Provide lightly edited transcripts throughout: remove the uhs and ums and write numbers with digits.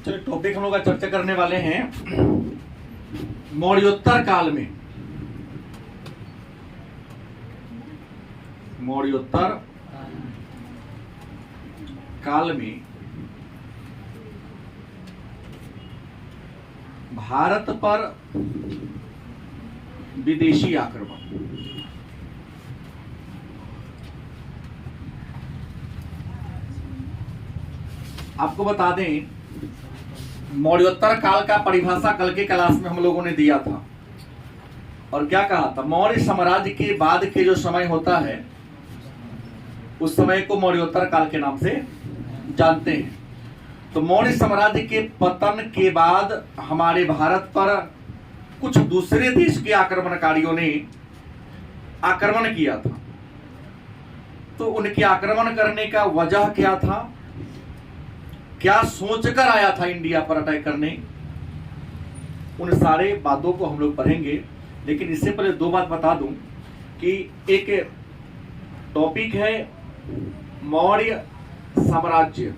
चलो टॉपिक हम लोग का चर्चा करने वाले हैं मौर्योत्तर काल में। मौर्योत्तर काल में भारत पर विदेशी आक्रमण। आपको बता दें, मौर्योत्तर काल का परिभाषा कल के क्लास में हम लोगों ने दिया था और क्या कहा था, मौर्य साम्राज्य के बाद के जो समय होता है उस समय को मौर्योत्तर काल के नाम से जानते हैं। तो मौर्य साम्राज्य के पतन के बाद हमारे भारत पर कुछ दूसरे देश के आक्रमणकारियों ने आक्रमण किया था। तो उनके आक्रमण करने का वजह क्या था, क्या सोचकर आया था इंडिया पर अटैक करने, उन सारे बातों को हम लोग पढ़ेंगे। लेकिन इससे पहले दो बात बता दूं कि एक टॉपिक है मौर्य साम्राज्य।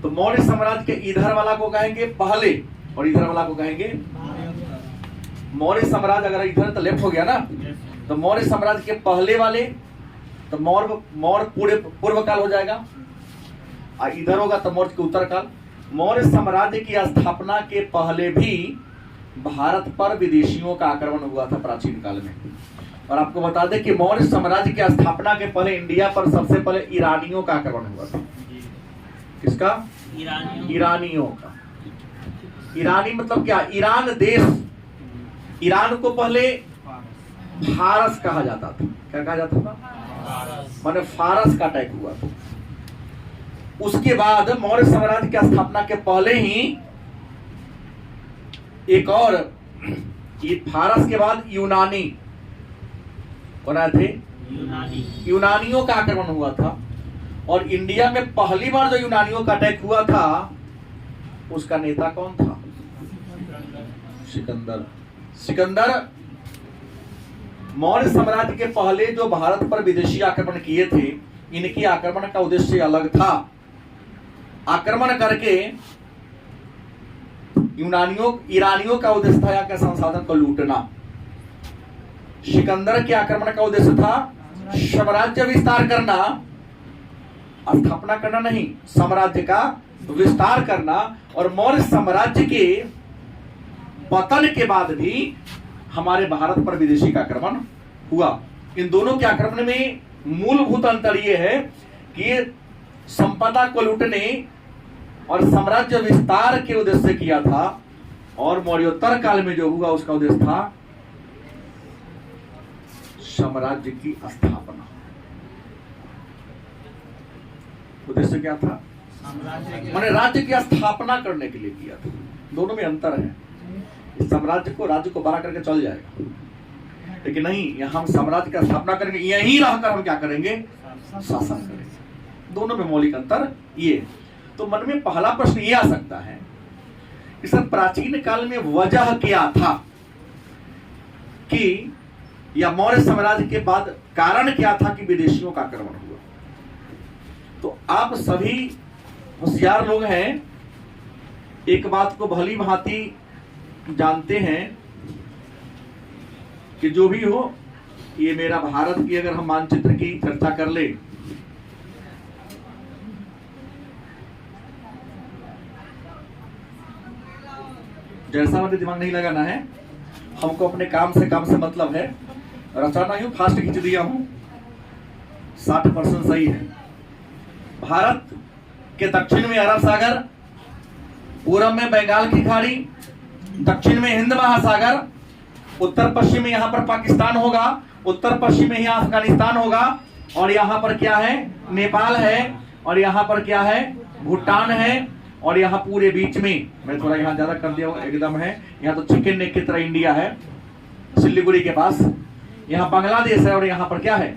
तो मौर्य साम्राज्य के इधर वाला को कहेंगे पहले और इधर वाला को कहेंगे मौर्य साम्राज्य। अगर इधर तो लेफ्ट हो गया ना, तो मौर्य साम्राज्य के पहले वाले तो मौर्य पूर्व काल हो जाएगा, और इधर होगा तो मौर्य के उत्तर काल। मौर्य साम्राज्य की स्थापना के पहले भी भारत पर विदेशियों का आक्रमण हुआ था प्राचीन काल में। और आपको बता दें कि मौर्य साम्राज्य की स्थापना के पहले इंडिया पर सबसे पहले ईरानियों का आक्रमण हुआ था। किसका? ईरानियों का। ईरानी मतलब क्या? ईरान देश। ईरान को पहले फारस कहा जाता था। क्या कहा जाता था? माने फारस का अटैक हुआ था। उसके बाद मौर्य साम्राज्य की स्थापना के पहले ही एक और, ये फारस के बाद यूनानी कौन आए थे? यूनानियों का आक्रमण हुआ था। और इंडिया में पहली बार जो यूनानियों का अटैक हुआ था उसका नेता कौन था? सिकंदर। सिकंदर मौर्य साम्राज्य के पहले जो भारत पर विदेशी आक्रमण किए थे, इनके आक्रमण का उद्देश्य अलग था। आक्रमण करके ईरानियों का उद्देश्य था यहाँ के संसाधन को लूटना। सिकंदर के आक्रमण का उद्देश्य था साम्राज्य विस्तार करना, स्थापना करना नहीं, साम्राज्य का विस्तार करना। और मौर्य साम्राज्य के पतन के बाद भी हमारे भारत पर विदेशी का आक्रमण हुआ। इन दोनों के आक्रमण में मूलभूत अंतर यह है कि संपदा को लूटने और साम्राज्य विस्तार के उद्देश्य से किया था, और मौर्योत्तर काल में जो हुआ उसका उद्देश्य था साम्राज्य की स्थापना। उद्देश्य क्या था? माने राज्य की स्थापना करने के लिए किया था। दोनों में अंतर है। इस राज्य को बड़ा करके चल जाएगा, लेकिन नहीं, यहां हम साम्राज्य की स्थापना करेंगे, यहीं रहकर हम क्या करेंगे? शासन करेंगे। दोनों में मौलिक अंतर ये। तो मन में पहला प्रश्न ये आ सकता है कि सर प्राचीन काल में वजह क्या था कि, या मौर्य साम्राज्य के बाद कारण क्या था कि विदेशियों का आक्रमण हुआ? तो आप सभी होशियार लोग हैं, एक बात को भली भांति जानते हैं कि जो भी हो, ये मेरा भारत की अगर हम मानचित्र की चर्चा कर ले, जैसा मुझे दिमाग नहीं लगाना है, हमको अपने काम से मतलब है। रचाना यूं फास्ट खींच दिया हूं, 60% सही है। भारत के दक्षिण में अरब सागर, पूरब में बंगाल की खाड़ी, दक्षिण में हिंद महासागर, उत्तर पश्चिम में यहां पर पाकिस्तान होगा, उत्तर पश्चिम में यहां अफगानिस्तान होगा, और यहां पर क्या है? नेपाल है, और यहां पर क्या है? भूटान है, और यहाँ पूरे बीच में, मैं थोड़ा यहाँ ज्यादा कर दिया हूँ, एकदम है यहाँ तो चिकन नेक की तरह इंडिया है सिलीगुड़ी के पास, यहाँ बांग्लादेश है, और यहाँ पर क्या है?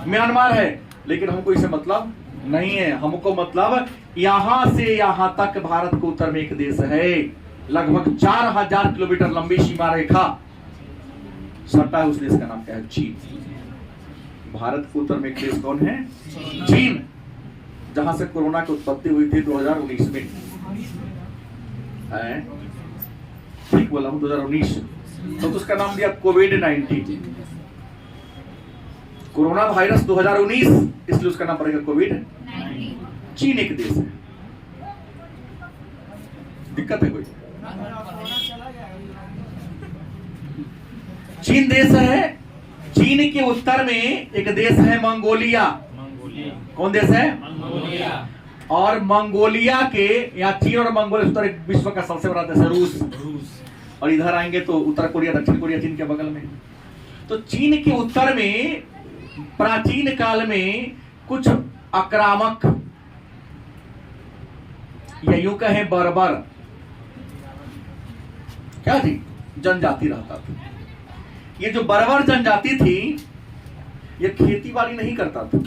म्यांमार है। लेकिन हमको इससे मतलब नहीं है। हमको मतलब यहाँ से यहाँ तक भारत के उत्तर में एक देश है, लगभग 4000 किलोमीटर लंबी सीमा रेखा सटा है। उस देश का नाम क्या है? चीन। भारत के उत्तर में एक देश कौन है? चीन। जहां से कोरोना की उत्पत्ति हुई थी 2019 में, ठीक बोला हूं 2019, तो उसका नाम दिया कोविड-19, कोरोना वायरस 2019, इसलिए उसका नाम पड़ेगा कोविड-19। चीन एक देश है, दिक्कत है कोई? चीन देश है। चीन के उत्तर में एक देश है मंगोलिया। कौन देश है? मंगोलिया। और मंगोलिया के, यहाँ चीन और मंगोलिया उत्तर एक विश्व का सबसे बड़ा देश है रूस। और इधर आएंगे तो उत्तर कोरिया, दक्षिण कोरिया चीन के बगल में। तो चीन के उत्तर में प्राचीन काल में कुछ आक्रामक या यूं कहें बर्बर क्या थी जनजाति रहता था। ये जो बर्बर जनजाति थी ये खेती बाड़ी नहीं करता था,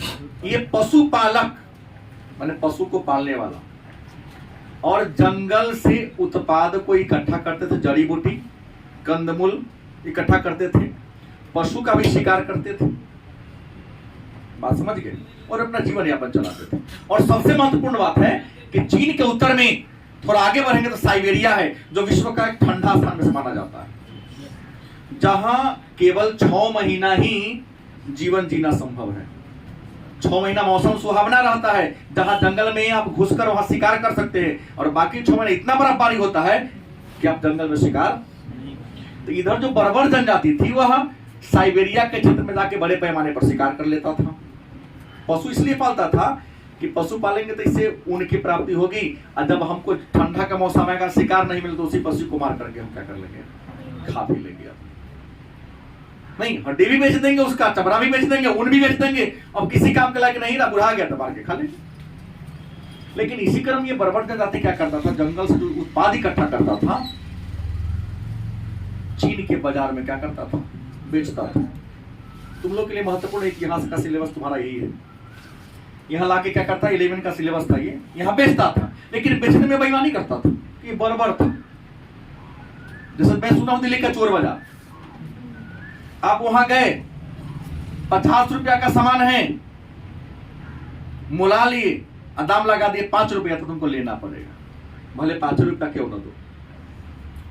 ये पशुपालक माने पशु को पालने वाला, और जंगल से उत्पाद को इकट्ठा करते थे, जड़ी बूटी कंदमूल इकट्ठा करते थे, पशु का भी शिकार करते थे, बात समझ गए, और अपना जीवन यापन चलाते थे। और सबसे महत्वपूर्ण बात है कि चीन के उत्तर में थोड़ा आगे बढ़ेंगे तो साइबेरिया है, जो विश्व का एक ठंडा स्थान में माना जाता है, जहां केवल 6 महीना ही जीवन जीना संभव है। 6 महीना मौसम सुहावना रहता है, जहां जंगल में आप घुसकर वहां शिकार कर सकते हैं, और बाकी 6 महीने इतना बर्फबारी होता है कि आप जंगल में शिकार। तो इधर जो बर्बर जनजाति थी वह साइबेरिया के क्षेत्र में जाके बड़े पैमाने पर शिकार कर लेता था। पशु इसलिए पालता था कि पशु पालेंगे तो इससे ऊन की प्राप्ति होगी, और जब हमको ठंडा का मौसम आएगा शिकार नहीं मिले तो उसी पशु को मार करके हम क्या कर लेंगे, खा भी लेंगे। नहीं, हड्डी भी बेच देंगे, उसका चमड़ा भी बेच देंगे, ऊन भी बेच देंगे, अब किसी काम के लायक नहीं रहा, बुढ़ा गया तो मार के खा ले। लेकिन इसी क्रम ये बर्बर जनजाति क्या करता था, जंगल से जो उत्पाद इकट्ठा करता था चीन के बाजार में क्या करता था, बेचता था। तुम लोग के लिए महत्वपूर्ण इतिहास का सिलेबस तुम्हारा यही है। यहाँ लाके क्या करता, 11 का सिलेबस था ये, यहाँ बेचता था, लेकिन बेचने में बेईमानी करता था, ये बर्बर था। जैसे मैं सुना हूं दिल्ली का चोर बाजार, आप वहां गए 50 रुपया का सामान है, मुला लिए, दाम लगा दिए 5 रुपया, तो तुमको लेना पड़ेगा, भले 5 रुपया क्यों ना दो,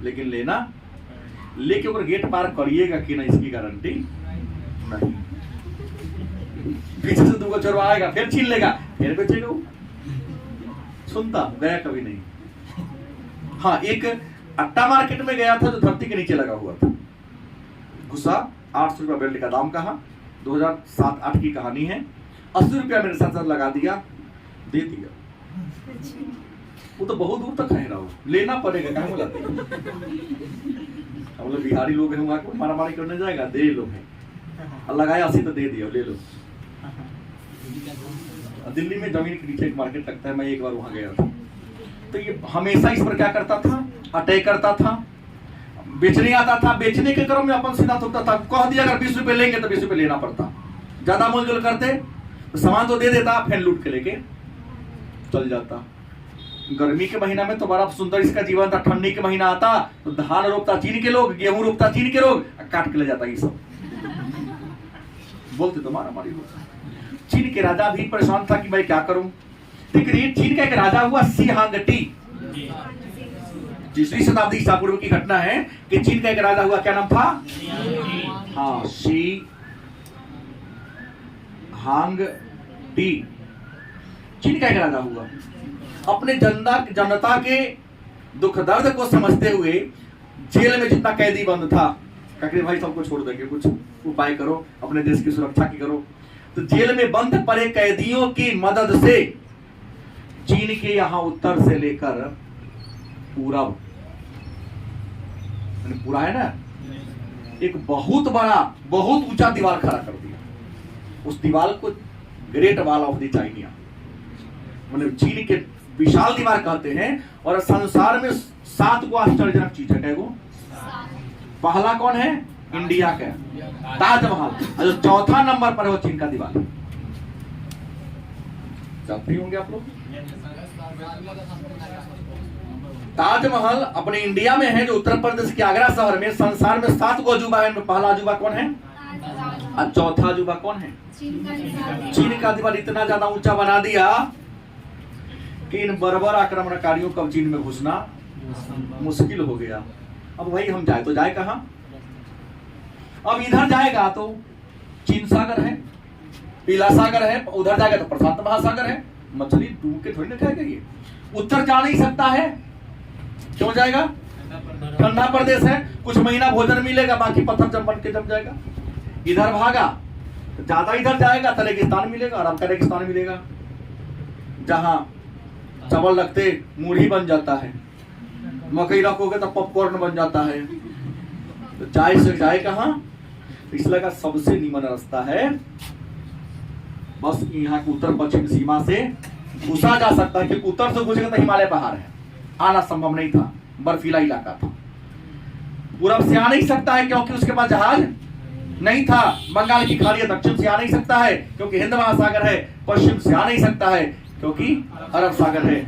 लेकिन लेना। लेके ऊपर गेट पार करिएगा कि नहीं इसकी गारंटी नहीं। पीछे से तुमको चोरवा आएगा, फिर छीन लेगा, फिर बेचेगा वो। सुनता गया कभी नहीं। हाँ, एक अट्टा मार्केट में गया था जो धरती के नीचे लगा हुआ था, घुसा, 800 रुपया बेल्ट का दाम कहा, 2007-8 की कहानी है, 80 रुपया मेरे साथ लगा दिया, दे दिया। वो तो बहुत दूर तक है रहा, लेना पड़ेगा, कहाँ बुलाते हम लोग बिहारी लोग हैं, वहां को मारा मारी करने जाएगा, दे लो है, लगाया 80 तो दे दिया, ले लो। दिल्ली में जमीन के नीचे एक मार्केट लगता है, मैं एक बार वहां गया था, तो ये हमेशा इस पर क्या करता था, अटैक करता था, बेचने आता था, बेचने के क्रम में अपन सीधा थोकता था, कह दिया अगर 20 रुपए लेंगे तो 20 रुपए लेना पड़ता, ज्यादा मोलजोल करते तो सामान तो दे देता, फिर लूट के लेके चल जाता। गर्मी के महीना में तो बड़ा सुंदर इसका जीवन था, ठंडी के महीना आता तो धान रोपता चीन के लोग, गेहूं रोपता चीन के लोग, काट के ले जाता ये सब। बोलते तो मारा मारी होता। चीन के राजा भी परेशान था कि मैं क्या करूं। देखिए चीन का एक राजा हुआ शी हांगटी, 3वीं शताब्दी ईसा पूर्व की घटना है कि चीन का एक राजा हुआ, क्या नाम था? हाँ, शी हांगटी। चीन का एक राजा हुआ, अपने जनता के दुख दर्द को समझते हुए जेल में जितना कैदी बंद था, कहते भाई सबको छोड़ देंगे, कुछ उपाय करो, अपने देश की सुरक्षा की करो। तो जेल में बंद पड़े कैदियों की मदद से चीन के यहां उत्तर से लेकर पूरब, पूरा है ना, एक बहुत बड़ा बहुत ऊंचा दीवार खड़ा कर दिया। उस दीवार को great wall of the China, मतलब चीन के विशाल दीवार कहते हैं। और संसार में 7 को आश्चर्यजनक चीज है, क्या? पहला कौन है? इंडिया का ताजमहल, जो 4था नंबर पर है वो चीन का दीवार। जानते होंगे आप लोग, ताजमहल अपने इंडिया में है, जो उत्तर प्रदेश के आगरा शहर में। संसार में 7 को अजूबा है, पहला अजूबा कौन है और चौथा अजूबा कौन है? चीन का दीवार इतना ज्यादा ऊंचा बना दिया कि इन बर्बर आक्रमणकारियों का चीन में घुसना मुश्किल हो गया। अब भाई हम जाए तो जाए कहां? अब इधर जाएगा तो चीन सागर है, पीला सागर है, उधर जाएगा तो प्रशांत महासागर है, मछली डूब के थोड़ी ना खाएगा ये। उत्तर जा नहीं सकता है, क्यों जाएगा? ठंडा प्रदेश है, कुछ महीना भोजन मिलेगा, बाकी पत्थर जम बन के जम जाएगा। इधर भागा तो ज्यादा इधर जाएगा, तलेगिस्तान मिलेगा, अरब का रेगिस्तान मिलेगा, जहां चावल रखते मूढ़ी बन जाता है, मकई रखोगे तो पॉपकॉर्न बन जाता है। तो जाए से जाए कहां? इसलिए का सबसे नीमन रास्ता है बस यहाँ की उत्तर पश्चिम सीमा से घुसा जा सकता है, क्योंकि उत्तर से घुसेगा तो हिमालय पहाड़ है, आना संभव नहीं था, बर्फीला इलाका था। पूरब से आ नहीं सकता है क्योंकि उसके पास जहाज नहीं था, बंगाल की खाड़ी दक्षिण से आ नहीं सकता है क्योंकि हिंद महासागर है, पश्चिम से आ नहीं सकता है क्योंकि अरब सागर है।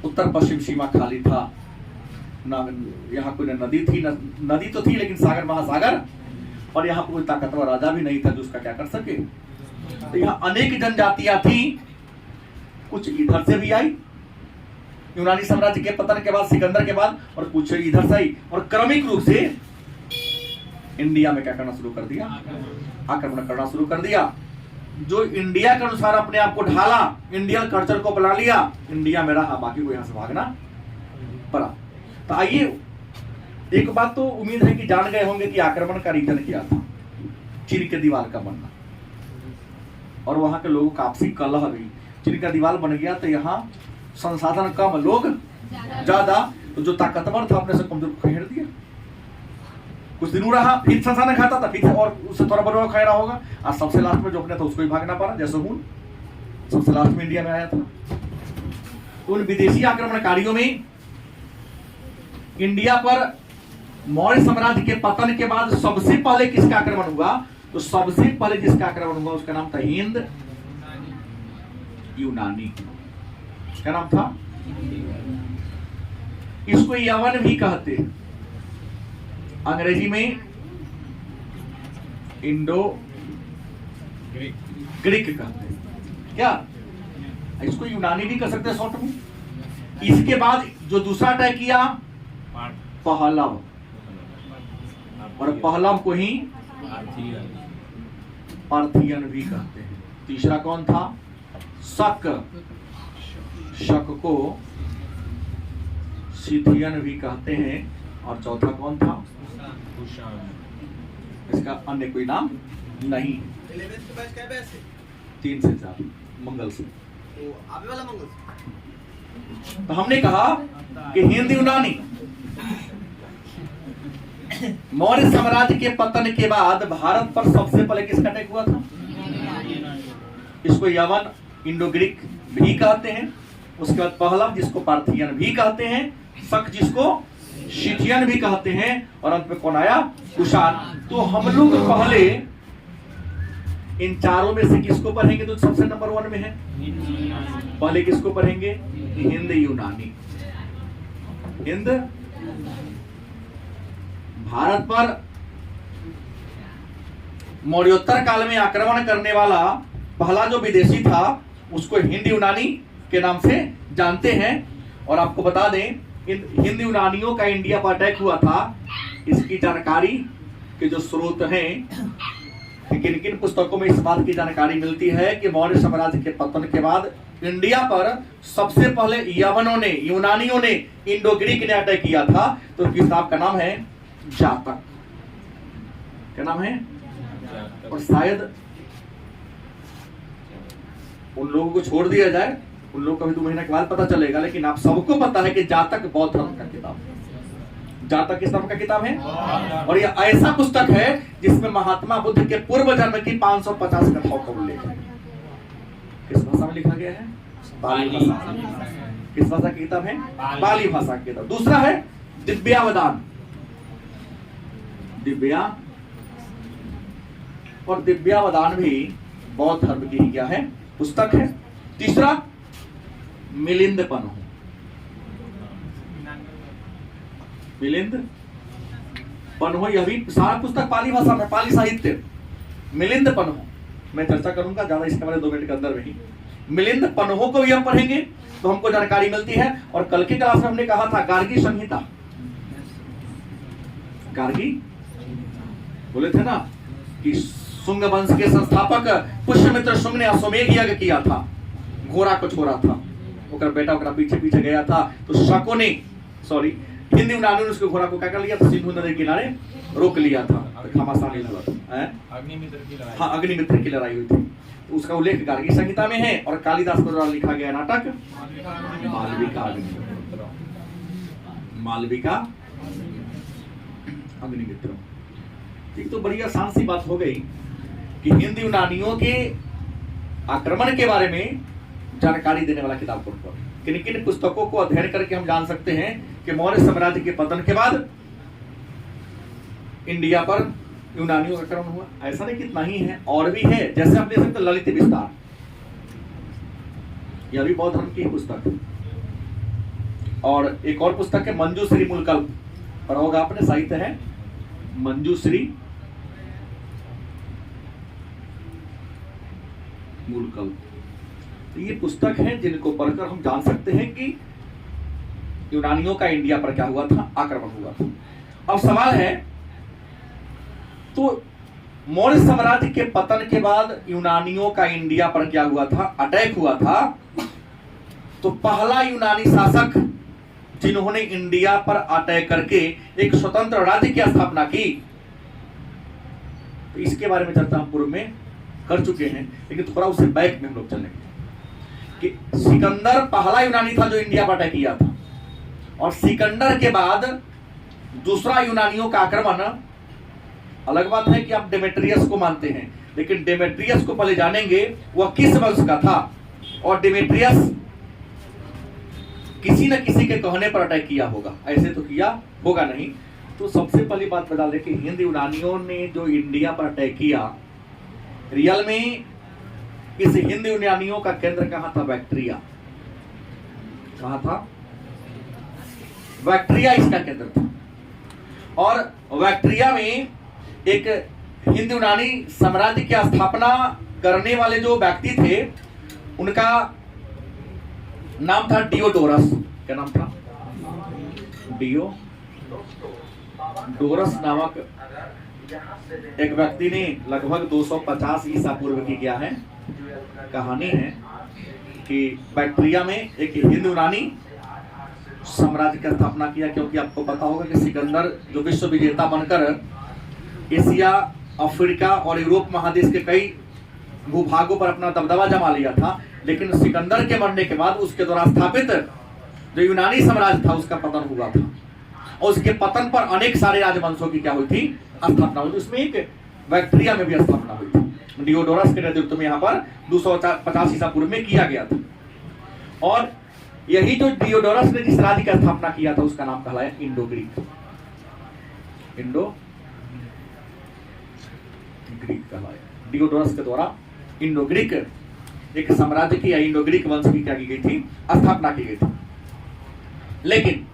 उत्तर पश्चिम सीमा खाली था, ना यहाँ कोई नदी थी, नदी तो थी लेकिन सागर महासागर, और यहाँ कोई ताकतवर राजा भी नहीं था जो उसका क्या कर सके। तो यहाँ अनेक जनजातियां थी, कुछ इधर से भी आई यूनानी साम्राज्य के पतन के बाद, सिकंदर के बाद, और कुछ इधर से आई, और क्रमिक रूप से इंडिया में क्या करना शुरू कर दिया? आक्रमण करना शुरू कर दिया। जो इंडिया के अनुसार अपने आप को ढाला, इंडियन कल्चर को अपना लिया, इंडिया में रहा, बाकी को यहां से भागना पड़ा। तो आइए, एक बात तो उम्मीद है कि जान गए होंगे कि आक्रमण का रीजन क्या था, चीन के दीवार का बनना, और वहां के लोगों का आपसी कलह भी। चीन का दीवार बन गया तो यहाँ संसाधन कम, लोग ज्यादा, तो जो ताकतवर था अपने से कमजोर को खदेड़ दिया। कुछ दिनों रहा, फिर संसाधन खाता था, फिर और उससे थोड़ा बड़ा खा रहा होगा, और सबसे लास्ट में जो अपने था उसको ही भागना पड़ा, जैसे हूं सबसे लास्ट में इंडिया में आया था। उन विदेशी आक्रमणकारियों में इंडिया पर मौर्य साम्राज्य के पतन के बाद सबसे पहले किसका आक्रमण हुआ? तो सबसे पहले जिसका आक्रमण हुआ उसका नाम था हिंद यूनानी। क्या नाम था? इसको यवन भी कहते हैं, अंग्रेजी में इंडो ग्रीक कहते हैं। क्या इसको यूनानी भी कह सकते हैं शॉर्ट में। इसके बाद जो दूसरा अटैक किया पहलव, और पहलव को ही पार्थियन भी कहते हैं। तीसरा कौन था? शक, शक को सिथियन भी कहते हैं। और चौथा कौन था? इसका अन्य कोई नाम नहीं। 3 से 4 मंगल से, आवे वाला मंगल। तो हमने कहा कि हिंद यूनानी, मौर्य साम्राज्य के पतन के बाद भारत पर सबसे पहले किसका अटैक हुआ था? इसको यवन, इंडो ग्रीक भी कहते हैं। उसके बाद पहलव जिसको पार्थियन भी कहते हैं, शक जिसको सिथियन भी कहते हैं, और अंत में कौन आया? कुषाण। तो हम लोग पहले इन चारों में से किसको पढ़ेंगे? तो सबसे नंबर 1 में है, पहले किसको पढ़ेंगे? हिंद यूनानी। हिंद भारत पर मौर्योत्तर काल में आक्रमण करने वाला पहला जो विदेशी था उसको हिंद यूनानी के नाम से जानते हैं। और आपको बता दें, इन हिंद यूनानियों का इंडिया पर अटैक हुआ था, इसकी जानकारी के जो स्रोत हैं, किन किन पुस्तकों में इस बात की जानकारी मिलती है कि मौर्य साम्राज्य के पतन के बाद इंडिया पर सबसे पहले यवनों ने, यूनानियों ने, इंडो ग्रीक ने अटैक किया था। तो उनकी किताब का नाम है जातक। क्या नाम है? और शायद उन लोगों को छोड़ दिया जाए, उन लोगों को भी 2 महीने के बाद पता चलेगा, लेकिन आप सबको पता है कि जातक बौद्ध धर्म का किताब है। जातक किस धर्म का किताब है? और यह ऐसा पुस्तक है जिसमें महात्मा बुद्ध के पूर्व जन्म की 550 कथाओं का उल्लेख है। किस भाषा में लिखा गया है? पाली भाषा। किस भाषा की किताब है? पाली भाषा की किताब। दूसरा है दिव्यावदान, दिव्या, और दिव्यावदान भी बौद्ध धर्म की क्या है? पुस्तक है। तीसरा मिलिंद पन्हो, मिलिंद पन्हो, यह भी सारा पुस्तक पाली भाषा में, पाली साहित्य। मिलिंद पन्हो मैं चर्चा करूंगा ज्यादा इसके बारे में 2 मिनट के अंदर में ही। मिलिंद पन्हो को भी हम पढ़ेंगे, तो हमको जानकारी मिलती है। और कल की क्लास में हमने कहा था गार्गी संहिता, गार्गी बोले थे ना कि शुंग वंश के संस्थापक पुष्यमित्र शुंग ने अश्वमेध यज्ञ किया था, घोड़ा को छोड़ा था, ओकर बेटा ओकरा पीछे पीछे गया था, तो शको ने हिंदी यूनानियों ने उसके घोड़ा को क्या कर लिया था, सिंधु नदी किनारे रोक लिया था, तो घमासान हुआ था। अग्निमित्र की लड़ाई, हाँ अग्निमित्र की लड़ाई हुई थी, तो उसका उल्लेख गार्गी संहिता में है। और कालिदास के द्वारा लिखा गया नाटक मालविका अग्निमित्र। ठीक, तो बड़ी आसान सी बात हो गई कि हिंद यूनानियों के आक्रमण के बारे में जानकारी देने वाला किताब कौन कौन, किन किन पुस्तकों को अध्ययन करके हम जान सकते हैं कि मौर्य साम्राज्य के पतन के बाद इंडिया पर यूनानियों का आक्रमण हुआ। ऐसा नहीं कितना ही है, और भी है, जैसे आप देख सकते ललित विस्तार, यह भी बौद्ध धर्म की पुस्तक है। और एक और पुस्तक है मंजूश्री मूलकल्प, पढ़ा होगा आपने, साहित्य है मंजूश्री मूलकल्प। तो ये पुस्तक है जिनको पढ़कर हम जान सकते हैं कि यूनानियों का इंडिया पर क्या हुआ था, आक्रमण हुआ था। अब सवाल है, तो मौर्य साम्राज्य के पतन के बाद यूनानियों का इंडिया पर क्या हुआ था, अटैक हुआ था। तो पहला यूनानी शासक जिन्होंने इंडिया पर अटैक करके एक स्वतंत्र राज्य की स्थापना की, तो इसके बारे में चर्चा हम पूर्व में कर चुके हैं, लेकिन थोड़ा उससे बैक में हम लोग चलेंगे कि सिकंदर पहला यूनानी था जो इंडिया पर अटैक किया था, और सिकंदर के बाद दूसरा यूनानियों का आक्रमण। अलग बात है कि आप डेमेट्रियस को मानते हैं, लेकिन डेमेट्रियस को पहले जानेंगे वह किस वंश का था, और डेमेट्रियस किसी न किसी के कहने पर अटैक किया होगा, ऐसे तो किया होगा नहीं। तो सबसे पहली बात बता दें कि हिंद यूनानियों ने जो इंडिया पर अटैक किया, रियल में इस हिंद यूनानियों का केंद्र कहां था, बैक्ट्रिया। कहां था, बैक्ट्रिया इसका केंद्र था। और बैक्ट्रिया में एक हिंद यूनानी साम्राज्य की स्थापना करने वाले जो व्यक्ति थे, उनका नाम था डियोडोरस। क्या नाम था, डियोडोरस नामक एक व्यक्ति ने लगभग 250 ईसा पूर्व की क्या है कहानी है कि बैक्ट्रिया में एक हिंदू यूनानी साम्राज्य की स्थापना किया। क्योंकि आपको पता होगा कि सिकंदर जो विश्व विजेता बनकर एशिया, अफ्रीका और यूरोप महादेश के कई भूभागों पर अपना दबदबा जमा लिया था, लेकिन सिकंदर के मरने के बाद उसके द्वारा स्थापित जो यूनानी साम्राज्य था उसका पतन हुआ था, और उसके पतन पर अनेक सारे राजवंशों की क्या हुई थी, स्थापना हुई थी। उसमें एक बैक्ट्रिया में भी स्थापना हुई थी, डियोडोरस के नेतृत्व में यहाँ पर 250 ईसा पूर्व में किया गया था। और यही जो डियोडोरस ने जिस राज्य की स्थापना किया था उसका नाम कहलाया इंडो ग्रीक। इंडो ग्रीक कहलाया, डियोडोरस के द्वारा इंडो ग्रीक एक साम्राज्य की या इंडो ग्रीक वंश की क्या की गई थी, स्थापना की गई थी। लेकिन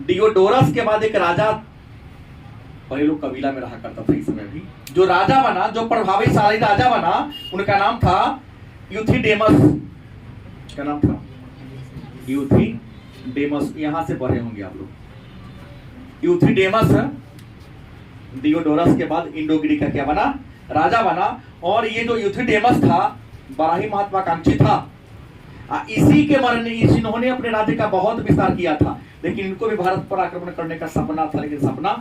डियोडोरस के बाद एक राजा, पहले लोग कबीला में रहा करता था इस समय भी, जो राजा बना, जो प्रभावशाली राजा बना, उनका नाम था यूथिडेमस। क्या नाम था, यूथिडेमस। यहां से पढ़े होंगे आप लोग। यूथिडेमस डियोडोरस के बाद इंडो ग्रीक का क्या बना, राजा बना। और ये जो यूथिडेमस था बड़ा ही महत्वाकांक्षी था। इसी के मरने इन्होंने अपने राज्य का बहुत विस्तार किया था, लेकिन इनको भी भारत पर आक्रमण करने का सपना था, लेकिन सपना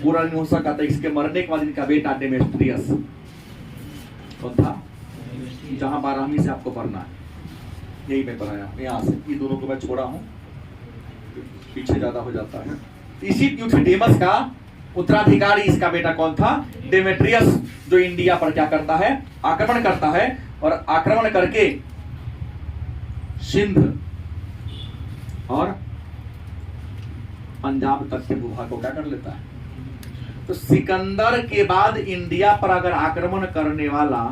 पूरा नहीं हो सका था। इसके मरने के बाद इनका बेटा डेमेट्रियस कौन था, जहां 12वीं से आपको पढ़ना है, यही मैं पढ़ाया यहाँ से। ये दोनों को मैं छोड़ा हूं, पीछे ज्यादा हो जाता है। इसी यूथिडेमस का उत्तराधिकारी इसका बेटा कौन था, डेमेट्रियस, जो इंडिया पर क्या करता है, आक्रमण करता है। और आक्रमण करके सिंध और पंजाब तक के भूभाग को क्या कर लेता है। तो सिकंदर के बाद इंडिया पर अगर आक्रमण करने वाला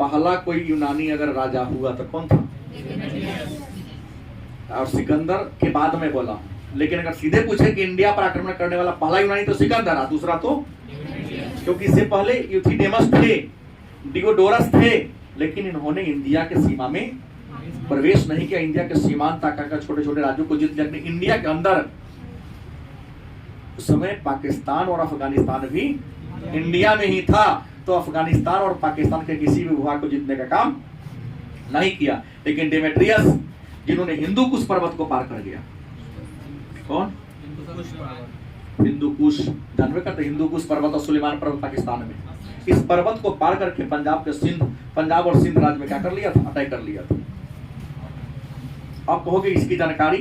पहला कोई यूनानी अगर राजा हुआ तो कौन था, और सिकंदर के बाद में बोला। लेकिन अगर सीधे पूछे कि इंडिया पर आक्रमण करने वाला पहला यूनानी तो सिकंदर, दूसरा तो, क्योंकि इससे पहले यूथिडेमस थे, डियोडोरस थे, लेकिन इन्होंने इंडिया के सीमा में प्रवेश नहीं किया। इंडिया के सीमांत आकर छोटे छोटे राज्यों को जीत लिया। इंडिया के अंदर उस समय पाकिस्तान और अफगानिस्तान भी इंडिया में ही था, तो अफगानिस्तान और पाकिस्तान के किसी भी भूभाग को जीतने का काम नहीं किया। लेकिन डेमेट्रियस, जिन्होंने हिंदू कुश पर्वत को पार कर गया, कौन? हिंदू कुश, जानवे करते हिंदू कुश पर्वत और सुलेमान पर्वत पाकिस्तान में, इस पर्वत को पार करके पंजाब और सिंध राज्य में क्या कर लिया था? अटैक कर लिया था। अब कहोगे इसकी जानकारी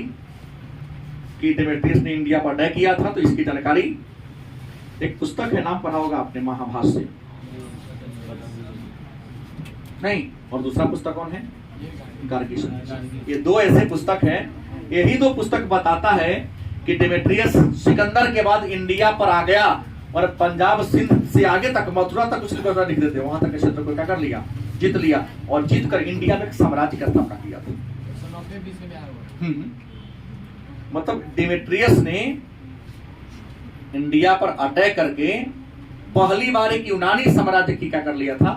कि डेमेट्रियस ने इंडिया पर अटैक किया था, तो इसकी जानकारी एक पुस्तक है, नाम पढ़ा होगा आपने, महाभाष्य। नहीं, और दूसरा पुस्तक कौन है? गार्गी संहिता। ये दो ऐसे पुस्तक हैं, यही दो पुस्तक बताता है कि डेमेट्रियस सिकंदर के बाद इंडिया पर आ गया और पंजाब सिंध से आगे तक मथुरा तक उसने लिख देते, वहां तक के क्षेत्र को क्या कर लिया? जीत लिया, और जीत कर इंडिया में एक साम्राज्य का स्थापना किया था। मतलब डेमेट्रियस ने इंडिया पर अटैक करके पहली बार एक यूनानी साम्राज्य की क्या कर लिया था?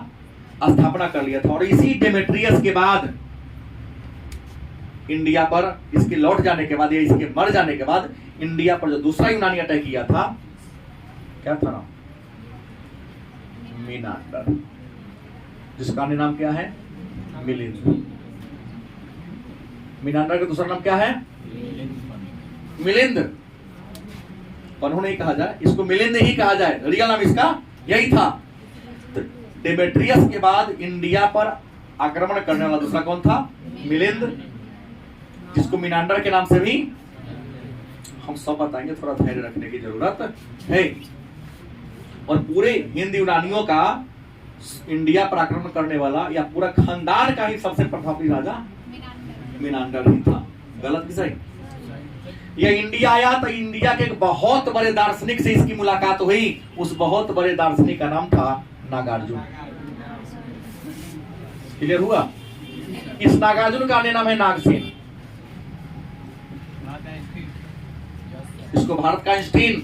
स्थापना कर लिया था। और इसी डेमेट्रियस के बाद इंडिया पर इसके लौट जाने के बाद या इसके मर जाने के बाद इंडिया पर जो दूसरा यूनानी अटैक किया था, क्या था नाम? मीनांडर, जिसका अन्य नाम क्या है? मिलिंद। मीनांडर का दूसरा नाम क्या है? मिलिंद। पन्हु नहीं कहा जाए, इसको मिलिंद ही कहा जाए, रियल नाम इसका यही था। तो डेमेट्रियस के बाद इंडिया पर आक्रमण करने वाला दूसरा कौन था? मिलिंद, जिसको मीनांडर के नाम से भी हम सब बताएंगे, थोड़ा धैर्य रखने की जरूरत है। और पूरे हिंद यूनानियों का इंडिया पर आक्रमण करने वाला या पूरा खानदान का ही सबसे प्रभावी राजा मीनांडर ही था। गलत कि सही? यह इंडिया आया तो इंडिया के एक बहुत बड़े दार्शनिक से इसकी मुलाकात हुई। उस बहुत बड़े दार्शनिक का नाम था नागार्जुन। क्लियर हुआ? इस नागार्जुन का अन्य नाम है नागसेन। इसको भारत का आइंस्टीन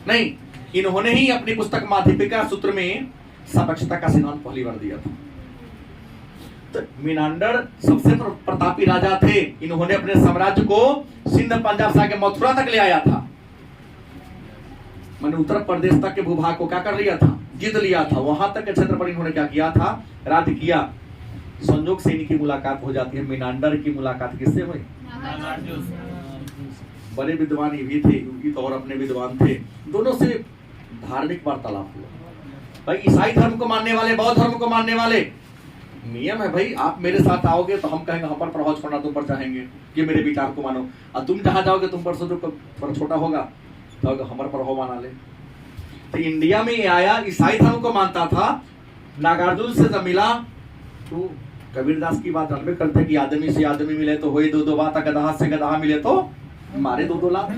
नहीं, इन्होंने ही अपनी पुस्तक माध्यमिका सूत्र में सापेक्षता का सिद्धांत पहली बार दिया था। तो मीनांडर सबसे प्रतापी राजा थे। इन्होंने अपने साम्राज्य को सिंध पंजाब से आके मथुरा तक ले आया था। मैंने उत्तर प्रदेश तक के भूभाग को क्या कर लिया था? जीत लिया था। वहां तक के क्षेत्र पर इन्होंने क्या किया था? राज्य किया। संजोग से इनकी मुलाकात हो जाती है। मीनांडर की मुलाकात किससे हुई? बड़े विद्वान ये भी थे, ये तो और अपने विद्वान थे। दोनों से धार्मिक वार्तालाप हुआ। भाई ईसाई धर्म को मानने वाले, बौद्ध धर्म को मानने वाले, नियम है भाई, आप मेरे साथ आओगे तो हम कहेंगे हम पर प्रभाव छोड़ना, तुम पर चाहेंगे कि मेरे विचार को मानो। और तुम जहां जाओगे तुम पर से जो पर छोटा होगा तो हमारा प्रभाव माना ले। तो इंडिया में ये आया, ईसाई धर्म को मानता था। नागार्जुन से जब मिला तो कबीरदास की बात जानबे करते कि आदमी से आदमी मिले तो होई दो दो बात, गदहा से गदहा मिले तो मारे दो दो लात।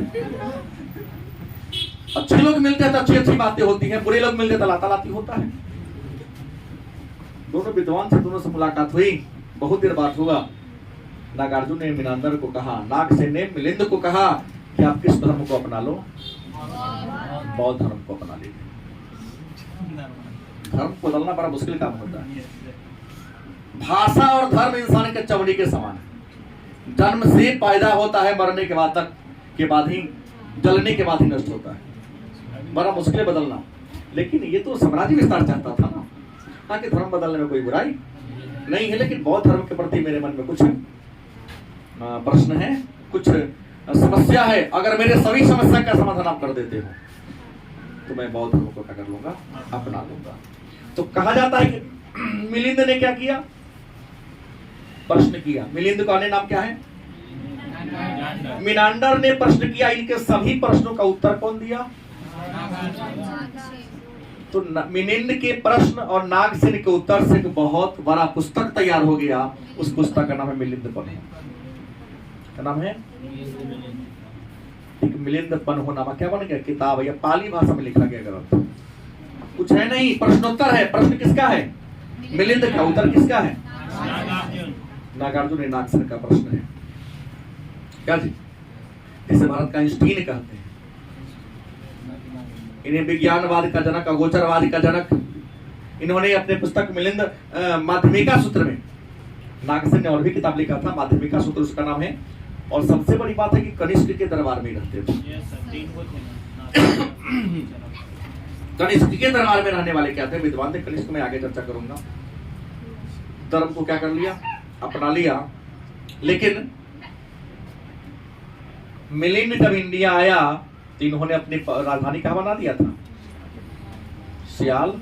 अच्छे लोग मिलते हैं तो अच्छी अच्छी बातें होती हैं, बुरे लोग मिलते तो लातालाती होता है। दोनों विद्वान से, दोनों से मुलाकात हुई। बहुत देर बात हुआ। नागार्जुन ने मीनांडर को कहा, नागसेन ने मिलिंद को कहा कि आप किस धर्म को अपना लो? बौद्ध धर्म को अपना लीजिए। धर्म बदलना बड़ा मुश्किल काम होता है। भाषा और धर्म इंसान के चमड़ी के समान है। जन्म से पैदा होता है, मरने के बाद तक के बाद ही, जलने के बाद ही नष्ट होता है। बड़ा मुश्किल है बदलना। लेकिन ये तो साम्राज्य विस्तार चाहता था ना। हाँ कि धर्म बदलने में कोई बुराई नहीं है, लेकिन बौद्ध धर्म के प्रति मेरे मन में कुछ प्रश्न है, कुछ समस्या है। अगर मेरे सभी समस्या का समाधान आप कर देते हो तो मैं बौद्ध धर्म को क्या कर लूंगा? अपना लूंगा। तो कहा जाता है कि मिलिंद ने क्या किया? प्रश्न किया। मिलिंद का अन्य नाम क्या है? मीनांडर ने प्रश्न किया। इनके सभी प्रश्नों का उत्तर कौन दिया? तो मिलिंद के प्रश्न और नागसेन के उत्तर से एक बहुत बड़ा पुस्तक तैयार हो गया। उस पुस्तक का नाम है मिलिंद पन्हु। क्या नाम है? मिलिंद पन्हु नामा क्या बन गया? किताब। या पाली भाषा में लिखा गया ग्रंथ। कुछ है नहीं, प्रश्नोत्तर है। प्रश्न किसका है? मिलिंद का। उत्तर किसका है? नागार्जुन ने नागसेन का प्रश्न है। क्या जी? इसे भारत का आइंस्टीन कहते हैं। इन्हें विज्ञानवाद का जनक, अगोचरवाद का जनक, इन्होंने अपने पुस्तक मिलिंद माध्यमिका सूत्र में, नागसेन ने और भी किताब लिखा था, माध्यमिका सूत्र उसका नाम है। और सबसे बड़ी बात है कि कनिष्क के दरबार में रहते थे। कनिष्क के दरबार में रहने वाले क्या थे, विद्वान थे। कनिष्क में आगे चर्चा करूंगा। धर्म को क्या कर लिया, अपना लिया। लेकिन मिलिंद जब इंडिया आया तो इन्होंने अपनी राजधानी कहाँ बना दिया था, सियाल,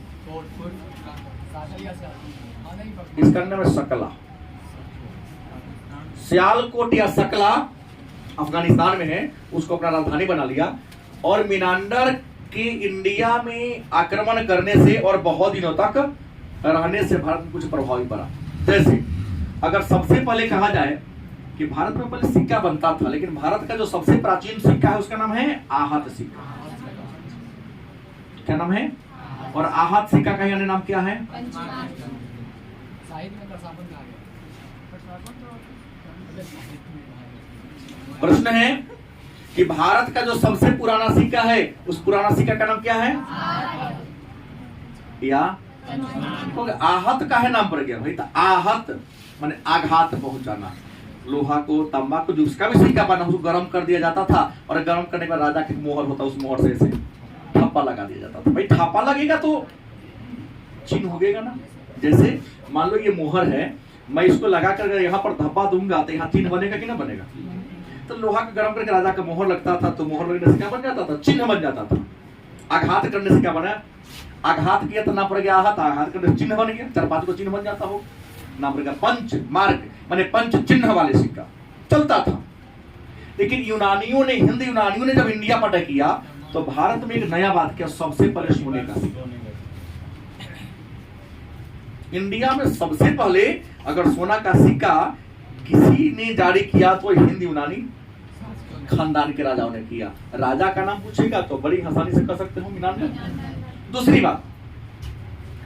इसका नाम है सकला। सियालकोट या सकला अफगानिस्तान में है, उसको अपना राजधानी बना लिया। और मिनांडर के इंडिया में आक्रमण करने से और बहुत दिनों तक रहने से भारत में कुछ प्रभाव ही पड़ा। जैसे अगर सबसे पहले कहा जाए कि भारत में पहले सिक्का बनता था, लेकिन भारत का जो सबसे प्राचीन सिक्का है उसका नाम है आहत सिक्का। क्या नाम है? और आहत सिक्का का अन्य नाम क्या है? प्रश्न है कि भारत का जो सबसे पुराना सिक्का है उस पुराना सिक्का का नाम क्या है? या आहत का है नाम पड़ गया भाई। तो आहत माने आघात पहुंचाना, लोहा को, तांबा को, जिसका भी सिक्का बना उसको गर्म कर दिया जाता था। और गर्म करने के बाद राजा की मोहर होता, उस मोहर से ऐसे ठप्पा लगा दिया जाता था। भाई ठप्पा लगेगा तो चिन्ह होगेगा ना। जैसे मान लो ये मोहर है, मैं इसको लगा कर यहाँ पर धब्बा दूंगा तो यहाँ चिन्ह बनेगा कि ना बनेगा? तो लोहा को गर्म करके राजा का मोहर लगता था, तो मोहर लगने से क्या बन जाता था? चिन्ह बन जाता था। आघात करने से क्या बना? आघात किया तो नाम पड़ गया आहत, आघात करने से चिन्ह बन गया, 4-5 को चिन्ह बन जाता हो, नाम पड़ गया पंच मार्क, माने पंच चिन्ह वाले सिक्का चलता था। लेकिन यूनानियों ने, हिंद यूनानियों ने जब इंडिया पर अटैक किया तो भारत में एक नया बात किया, सबसे पहले सोने का सिक्का। इंडिया में सबसे पहले अगर सोना का सिक्का किसी ने जारी किया तो हिंद यूनानी खानदान के राजाओं ने किया। राजा का नाम पूछेगा तो बड़ी आसानी से कर सकते हो मीनान में। दूसरी बात,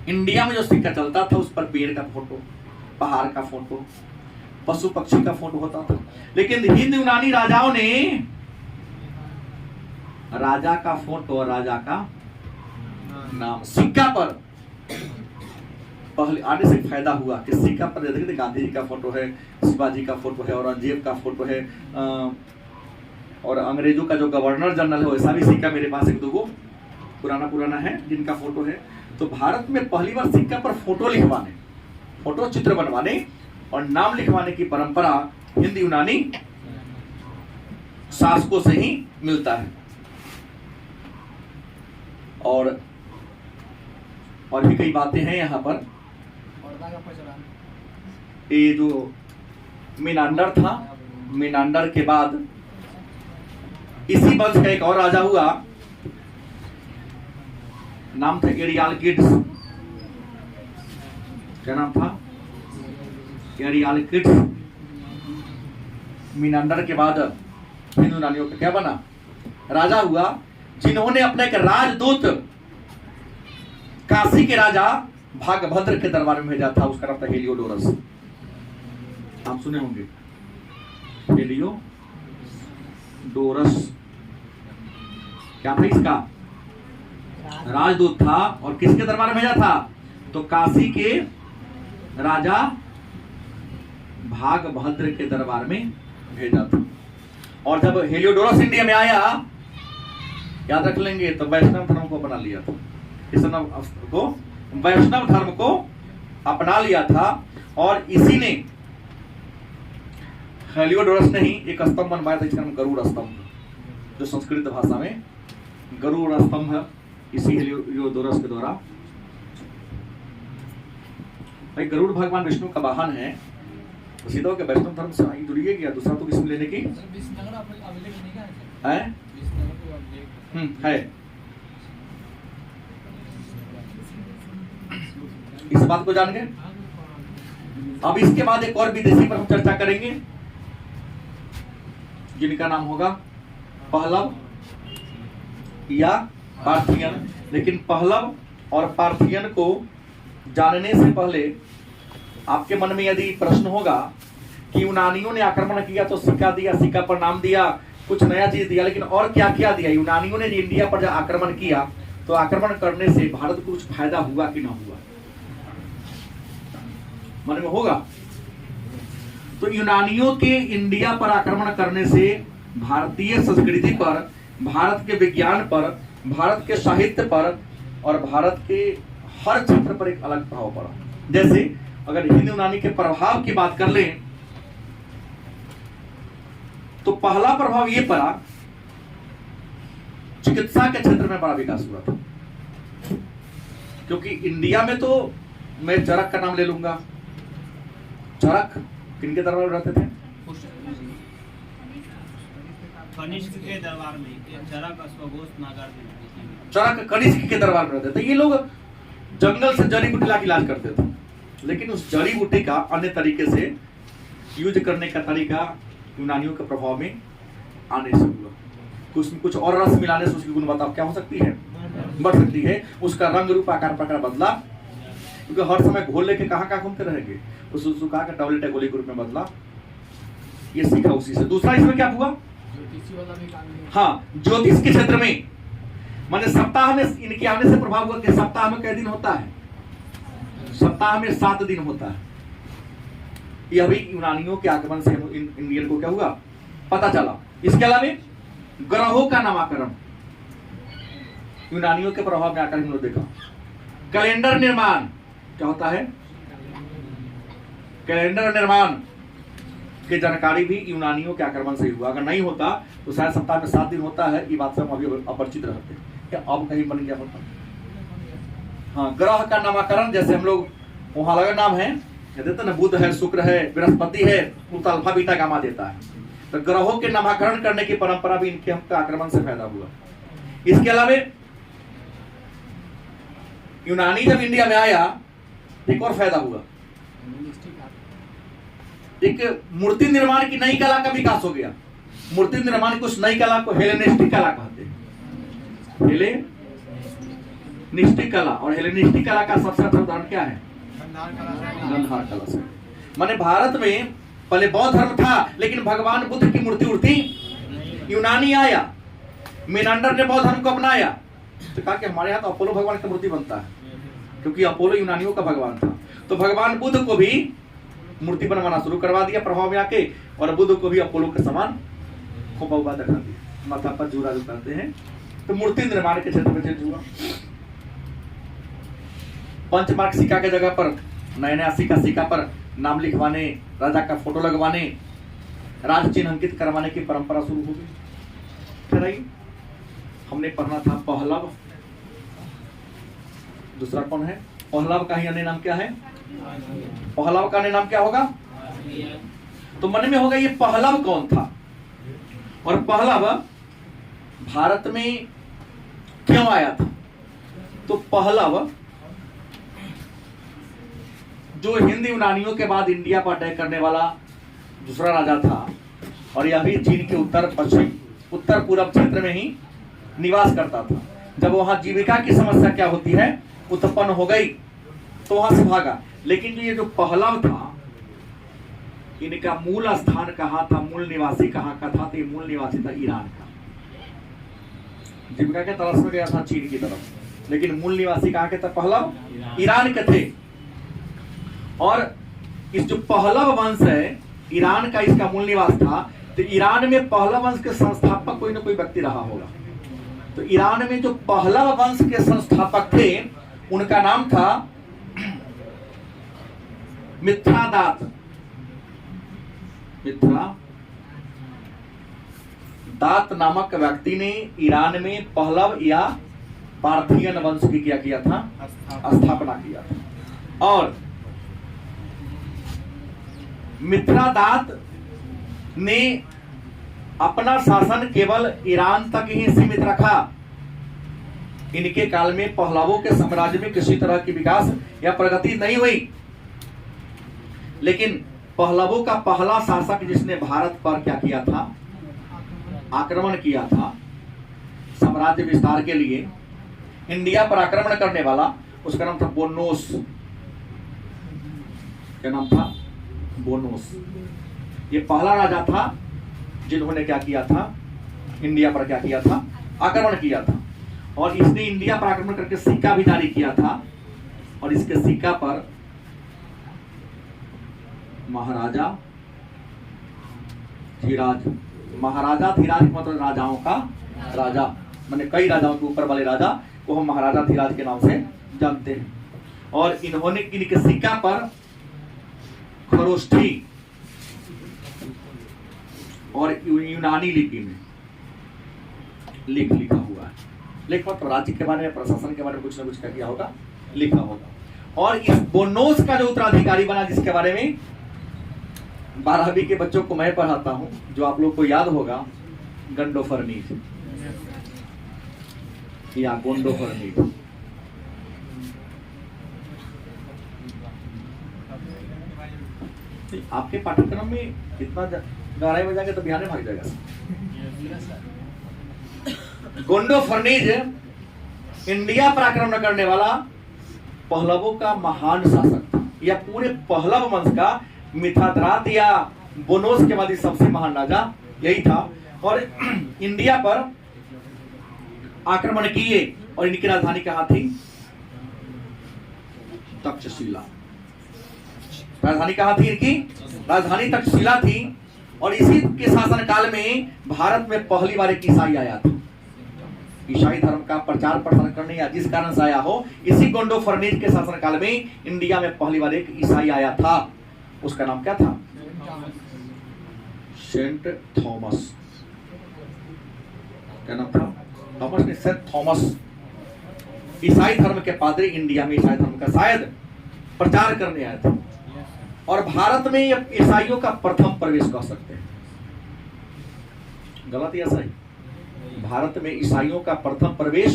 इंडिया में जो सिक्का चलता था उस पर पेड़ का फोटो, पहाड़ का फोटो, पशु पक्षी का फोटो होता था। लेकिन हिंद यूनानी राजाओं ने राजा का फोटो और राजा का नाम सिक्का पर पहले आने से फायदा हुआ कि सिक्का पर देखते गांधी जी का फोटो है, शिवाजी का फोटो है, औरंगजेब का फोटो है, और अंग्रेजों का जो गवर्नर जनरल है वैसा भी सिक्का मेरे पास 1-2 पुराना है जिनका फोटो है। तो भारत में पहली बार सिक्का पर फोटो लिखवाने, फोटो चित्र बनवाने और नाम लिखवाने की परंपरा हिंद यूनानी शासकों से ही मिलता है। और भी कई बातें हैं यहाँ पर। ये जो मिनांडर था, मिनांडर के बाद इसी वंश का एक और राजा हुआ, नाम था एरियालकिड्स। क्या नाम था? एरियालकिड्स। मिनांडर के बाद हिंदू यूनानियों का क्या बना? राजा हुआ, जिन्होंने अपना एक राजदूत काशी के राजा भागभद्र के दरबार में भेजा था। उसका नाम था हेलियोडोरस। आप सुने होंगे हेलियोडोरस। क्या था? इसका राजदूत था। और किसके दरबार में भेजा था? तो काशी के राजा भागभद्र के दरबार में भेजा था। और जब हेलियोडोरस इंडिया में आया, याद रख लेंगे, तो वैष्णव धर्म को अपना लिया था। वैष्णव धर्म को अपना लिया था। और इसी ने, हेलियोडोरस ने ही एक स्तंभ बनवाया था, इसका नाम गरुड़ स्तंभ, जो संस्कृत भाषा में गरुड़ स्तंभ इसी हेलियोडोरस के द्वारा। भाई गरुड़ भगवान विष्णु का वाहन है, तो सीधा के वैष्णव धर्म से जुड़िए गया, दूसरा तो किस्म लेने की है। इस बात को जान गए। अब इसके बाद एक और विदेशी पर हम चर्चा करेंगे, जिनका नाम होगा पहलव या पार्थियन। लेकिन पहलव और पार्थियन को जानने से पहले आपके मन में यदि प्रश्न होगा कि यूनानियों ने आक्रमण किया तो सिक्का दिया, सिक्का पर नाम दिया, कुछ नया चीज दिया, लेकिन और क्या क्या दिया? यूनानियों ने इंडिया पर जब आक्रमण किया तो आक्रमण करने से भारत को कुछ फायदा हुआ कि ना हुआ? मन में होगा। तो यूनानियों के इंडिया पर आक्रमण करने से भारतीय संस्कृति पर, भारत के विज्ञान पर, भारत के साहित्य पर और भारत के हर क्षेत्र पर एक अलग प्रभाव पड़ा। जैसे अगर हिंदू यूनानी के प्रभाव की बात कर लें तो पहला प्रभाव यह पड़ा, चिकित्सा के क्षेत्र में बड़ा विकास हुआ था। क्योंकि इंडिया में तो मैं चरक का नाम ले लूंगा। चरक किनके दरबार में रहते थे? कनिष्क के दरबार में। चरक अश्वघोष नागार्जुन, चरक कनिष्क के दरबार में रहते थे। ये लोग जंगल से जड़ी बूटी लाके इलाज करते थे, लेकिन उस जड़ी बूटी का अन्य तरीके से यूज करने का तरीका यूनानियों के प्रभाव में आने से हुआ। कुछ और रस मिलाने से उसकी गुणवत्ता क्या हो सकती है? बढ़ सकती है। उसका रंग रूप आकार प्रकार बदला, क्योंकि हर समय घोल लेके कहाँ घूमते रहेंगे। उस सुखा का टैबलेट है, गोली के रूप में बदला। ये सीखा उसी से। दूसरा इसमें क्या हुआ? हाँ, ज्योतिष के क्षेत्र में, माने सप्ताह में इनके आने से प्रभाव हुआ कि सप्ताह में कै दिन होता है? सप्ताह में 7 दिन होता है। यह भी यूनानियों के आगमन से इंडियन को क्या हुआ पता चला। इसके अलावा ग्रहों का नामकरण यूनानियों के प्रभाव में आकर हम लोग देखा। कैलेंडर निर्माण क्या होता है? कैलेंडर निर्माण की जानकारी भी यूनानियों के आक्रमण से हुआ। अगर नहीं होता तो शायद सप्ताह में 7 दिन होता है, ये बात से हम अभी अपरिचित रहते हैं। क्या अब कहीं बन गया होता? हाँ, ग्रह का नामकरण, जैसे हम लोग वहां अलग नाम है देते ना, बुध है, शुक्र है, बृहस्पति है, तो अल्फा बीटा गामा देता है। तो ग्रहों के नामकरण करने की परंपरा भी इनके हमका आक्रमण से पैदा हुआ। इसके अलावा यूनानी जब इंडिया में आया एक और फायदा हुआ, एक मूर्ति निर्माण की नई कला का विकास हो गया। मूर्ति निर्माण की उस नई कला को हेलेनिस्टिक कला कहते हैं। हेलेनिस्टिक कला, और हेलेनिस्टिक कला का सबसे अच्छा उदाहरण क्या है? गंधार कला से। माने भारत में पहले बौद्ध धर्म था, लेकिन भगवान बुद्ध की मूर्ति उड़ती यूनानी आया, मेनांडर ने बौद्ध धर्म को अपनाया, तो कहा कि हमारे यहाँ तो अपोलो भगवान की मूर्ति बनता है, क्योंकि अपोलो यूनानियों का भगवान था। तो भगवान बुद्ध को भी मूर्ति बनवाना शुरू करवा दिया प्रभाव में आके, और बुद्ध को भी अपोलो के समान खोपा हुआ दिखा दिया, माथा पर जूरा जो कहते हैं। तो मूर्ति निर्माण के क्षेत्र में चेंज हुआ। पंचमार्क सिक्का के जगह पर नया सिक्का पर नाम लिखवाने, राजा का फोटो लगवाने, राज चिन्ह अंकित करवाने की परंपरा शुरू हो गई। फिर हमने पढ़ना था पहलव। दूसरा कौन है? पहलव का ही अन्य नाम क्या है? पहलव का अन्य नाम क्या होगा? तो मन में होगा ये पहलव कौन था, और पहलव भारत में क्यों आया था? तो पहलव जो हिंद यूनानियों के बाद इंडिया पर अटैक करने वाला दूसरा राजा था, और यह भी चीन के उत्तर पूर्व क्षेत्र में ही निवास करता था। जब वहां जीविका की समस्या क्या होती है उत्पन्न हो गई, तो वहां से भागा। लेकिन ये जो पहलव था, इनका मूल स्थान कहाँ था, मूल निवासी कहाँ का था? तो ये मूल निवासी था ईरान का। जीविका के तरफ में गया था चीन की तरफ, लेकिन मूल निवासी कहाँ के थे? पहलव ईरान के थे। और इस जो पहलव वंश है, ईरान का इसका मूल निवास था। तो ईरान में पहलव वंश के संस्थापक कोई ना कोई व्यक्ति रहा होगा। तो ईरान में जो पहलव वंश के संस्थापक थे, उनका नाम था मिथ्रादात। मिथ्रादात नामक व्यक्ति ने ईरान में पहलव या पार्थियन वंश की क्या किया था? स्थापना किया था। और मिथ्रादात ने अपना शासन केवल ईरान तक ही सीमित रखा। इनके काल में पहलवों के साम्राज्य में किसी तरह की विकास या प्रगति नहीं हुई। लेकिन पहलवों का पहला शासक जिसने भारत पर क्या किया था? आक्रमण किया था साम्राज्य विस्तार के लिए, इंडिया पर आक्रमण करने वाला, उसका नाम था बोनोस। क्या नाम था? बोनोस। ये पहला राजा था जिन्होंने क्या किया था? इंडिया पर क्या किया था? आक्रमण किया था। और इसने इंडिया पर आक्रमण करके सिक्का भी जारी किया था, और इसके सिक्का पर महाराजा धीराज। महाराजा धीराज मतलब राजाओं का राजा, माने कई राजाओं के ऊपर वाले राजा को हम महाराजा धीराज के नाम से जानते हैं। और इन्होंने इनके सिक्का पर खरोष्ठी और यूनानी लिपि में लिखा हुआ है। लिख मतलब राज्य के बारे में, प्रशासन के बारे में कुछ ना कुछ क्या होगा, लिखा होगा। और इस बोनोस का जो उत्तराधिकारी बना, जिसके बारे में 12वीं के बच्चों को मैं पढ़ाता हूं, जो आप लोग को याद होगा, गंडोफर्नीज या गोंडोफर्नीज। आपके पाठ्यक्रम में इतना गहराई में जाएंगे तो बिहार में भाग जाएगा। गोंडोफर्नीज इंडिया पर आक्रमण करने वाला पहलवों का महान शासक था। या पूरे पहलव वंश का मिथाद्रात या बोनोस के बाद सबसे महान राजा यही था। और इंडिया पर आक्रमण किए और इनकी राजधानी कहां थी? तक्षशिला। राजधानी कहां थी इनकी? राजधानी तक्षशिला थी। और इसी के शासन काल में भारत में पहली बार एक ईसाई आया था। ईसाई धर्म का प्रचार प्रसार करने या जिस कारण से आया हो, इसी गोंडोफर्नीज के शासन काल में इंडिया में पहली बार एक ईसाई आया था। उसका नाम क्या था? Saint Thomas. क्या नाम था? थॉमस नहीं, सेंट थॉमस। ईसाई धर्म के पादरी इंडिया में ईसाई धर्म का शायद प्रचार करने आए थे। और भारत में ईसाइयों का प्रथम प्रवेश कह सकते हैं। गलत या सही? भारत में ईसाइयों का प्रथम प्रवेश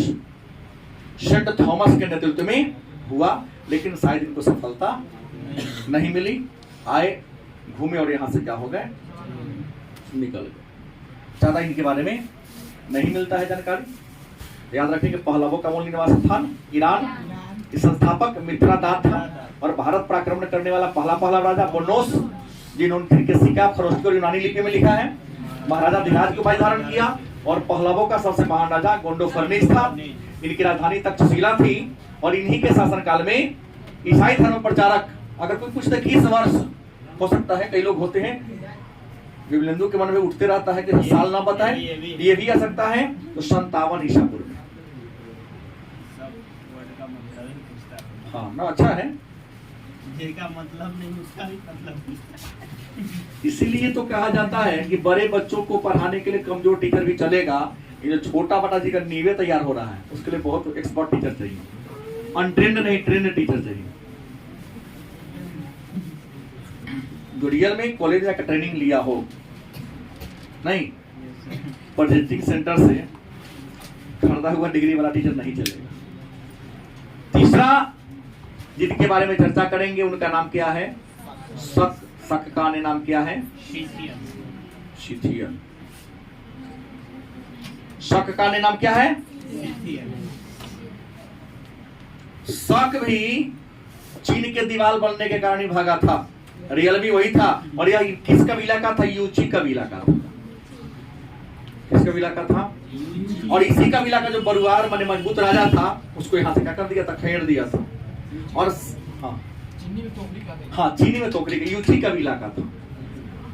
सेंट थॉमस के नेतृत्व में हुआ, लेकिन शायद इनको सफलता नहीं मिली। आए, घूमे और यहां से क्या हो गए, निकल गए। ज्यादा इनके बारे में नहीं मिलता है जानकारी। याद रखेंगे, पहलवों का मूल निवास स्थान ईरान, इस संस्थापक मित्रदात था। और भारत पर आक्रमण करने वाला पहला राजा बोनोस, जिन्होंने इनके सिक्का खरोष्ठी और यूनानी लिपि में लिखा है। महाराजा धीराज की उपाधि धारण किया। और पहलवों का सबसे महान राजा गोंडोफर्नीज था। इनकी राजधानी तक्षशिला थी। और इन्हीं के शासनकाल में ईसाई धर्म प्रचारक, अगर कोई पूछता 20 वर्ष हो सकता है, कई लोग होते हैं विमलेंदु के मन में उठते रहता है कि साल ना बताए, ये भी आ सकता है। तो 57 ईसा पूर्व में। हाँ ना, अच्छा है, जिसका मतलब नहीं उसका भी मतलब। इसीलिए तो कहा जाता है कि बड़े बच्चों को पढ़ाने के लिए कमजोर टीचर भी चलेगा। ये जो छोटा बटा जी का नीवे तैयार हो रहा है, उसके लिए बहुत एक्सपर्ट टीचर चाहिए। अनट्रेंड नहीं, ट्रेंड टीचर चाहिए। जो रियल में कॉलेज जाकर ट्रेनिंग लिया हो, नहीं प्रोजेक्टिंग सेंटर से खरीदा हुआ डिग्री वाला टीचर नहीं चलेगा। तीसरा जिनके बारे में चर्चा करेंगे उनका नाम क्या है? शक का नाम क्या है? शिथियन। शक का नाम क्या है? शक भी चीन के दीवार बनने के कारण ही भागा था। रियल भी वही था। और यह किस कबीला का था? यूची कबीला का। किस कबीला का था? और इसी कबीला का जो बरुआर माने मजबूत राजा था, उसको यहां से क्या कर दिया था? खेड़ दिया था। और चीनी में तोकरी का यूथी कबीला का था।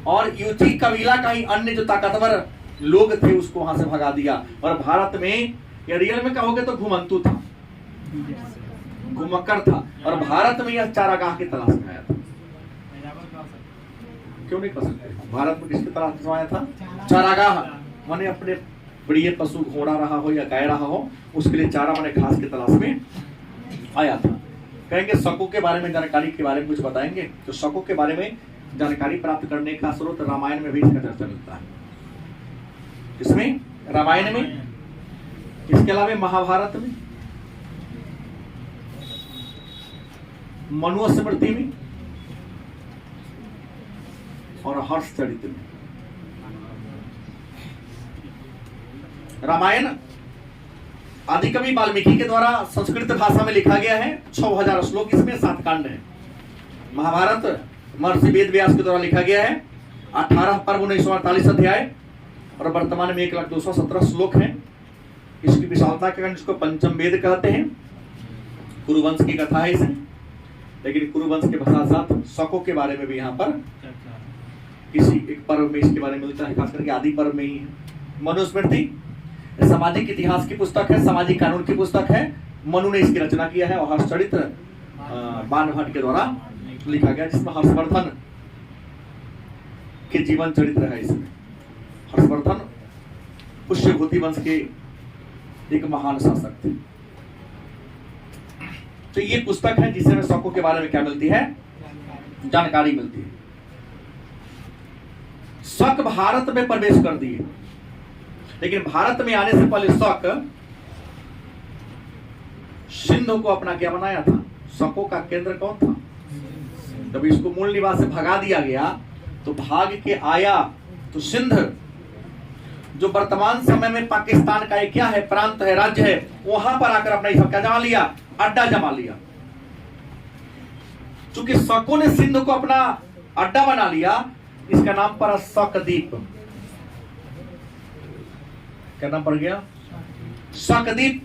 और यूथी कबीला का ही अन्य जो ताकतवर लोग थे उसको वहां से भगा दिया। और भारत में, या रियल में कहोगे तो घुमंतु था, घुमक्कर था। और भारत में यह चारागाह की तलाश में आया था। क्यों नहीं कर सकते? भारत में किसकी तलाश में आया था? चारागाह माने अपने प्रिय पशु घोड़ा रहा हो या गाय रहा हो, उसके लिए चारा माने घास की तलाश में आया था। कहेंगे शकों के बारे में जानकारी के बारे में कुछ बताएंगे। तो शकों के बारे में जानकारी प्राप्त करने का स्रोत रामायण में भी इसका चर्चा मिलता है। इसमें रामायण में, इसके अलावा महाभारत में, मनुस्मृति में और हर्षचरित में। रामायण आदिकवि वाल्मीकि के द्वारा संस्कृत भाषा में लिखा गया है। 6000 श्लोक इसमें, 7 कांड है। महाभारत महर्षि वेद व्यास के द्वारा लिखा गया है। 18 पर्व 1948 अध्याय और वर्तमान में 1,217 श्लोक हैं। इसकी विशालता के कारण इसको पंचम वेद कहते हैं। कुरुवंश की कथा है इसे। लेकिन कुरुवंश के साथ साथ शकों के बारे में भी यहाँ पर चर्चा किसी एक पर्व में इसके बारे में मिलता है, खास करके आदि पर्व में ही है। मनुस्मृति सामाजिक इतिहास की पुस्तक है, सामाजिक कानून की पुस्तक है। मनु ने इसकी रचना किया है और हर्षचरित्र बाणभट्ट के द्वारा लिखा गया, जिसमें हर्षवर्धन के जीवन चरित्र है। इसमें हर्षवर्धन पुष्यभूति वंश के एक महान शासक थे। तो ये पुस्तक है जिससे हमें शकों के बारे में क्या मिलती है, जानकारी मिलती है। शक भारत में प्रवेश कर दिए, लेकिन भारत में आने से पहले शक सिंधु को अपना क्या बनाया था। शकों का केंद्र कौन था। जब इसको मूल निवास से भगा दिया गया तो भाग के आया तो सिंध, जो वर्तमान समय में पाकिस्तान का एक क्या है, प्रांत है, राज्य है, वहां पर आकर अपना सब क्या जमा लिया, अड्डा जमा लिया। चूंकि शकों ने सिंध को अपना अड्डा बना लिया, इसका नाम पड़ा शकद्वीप। क्या नाम पड़ गया, शकद्वीप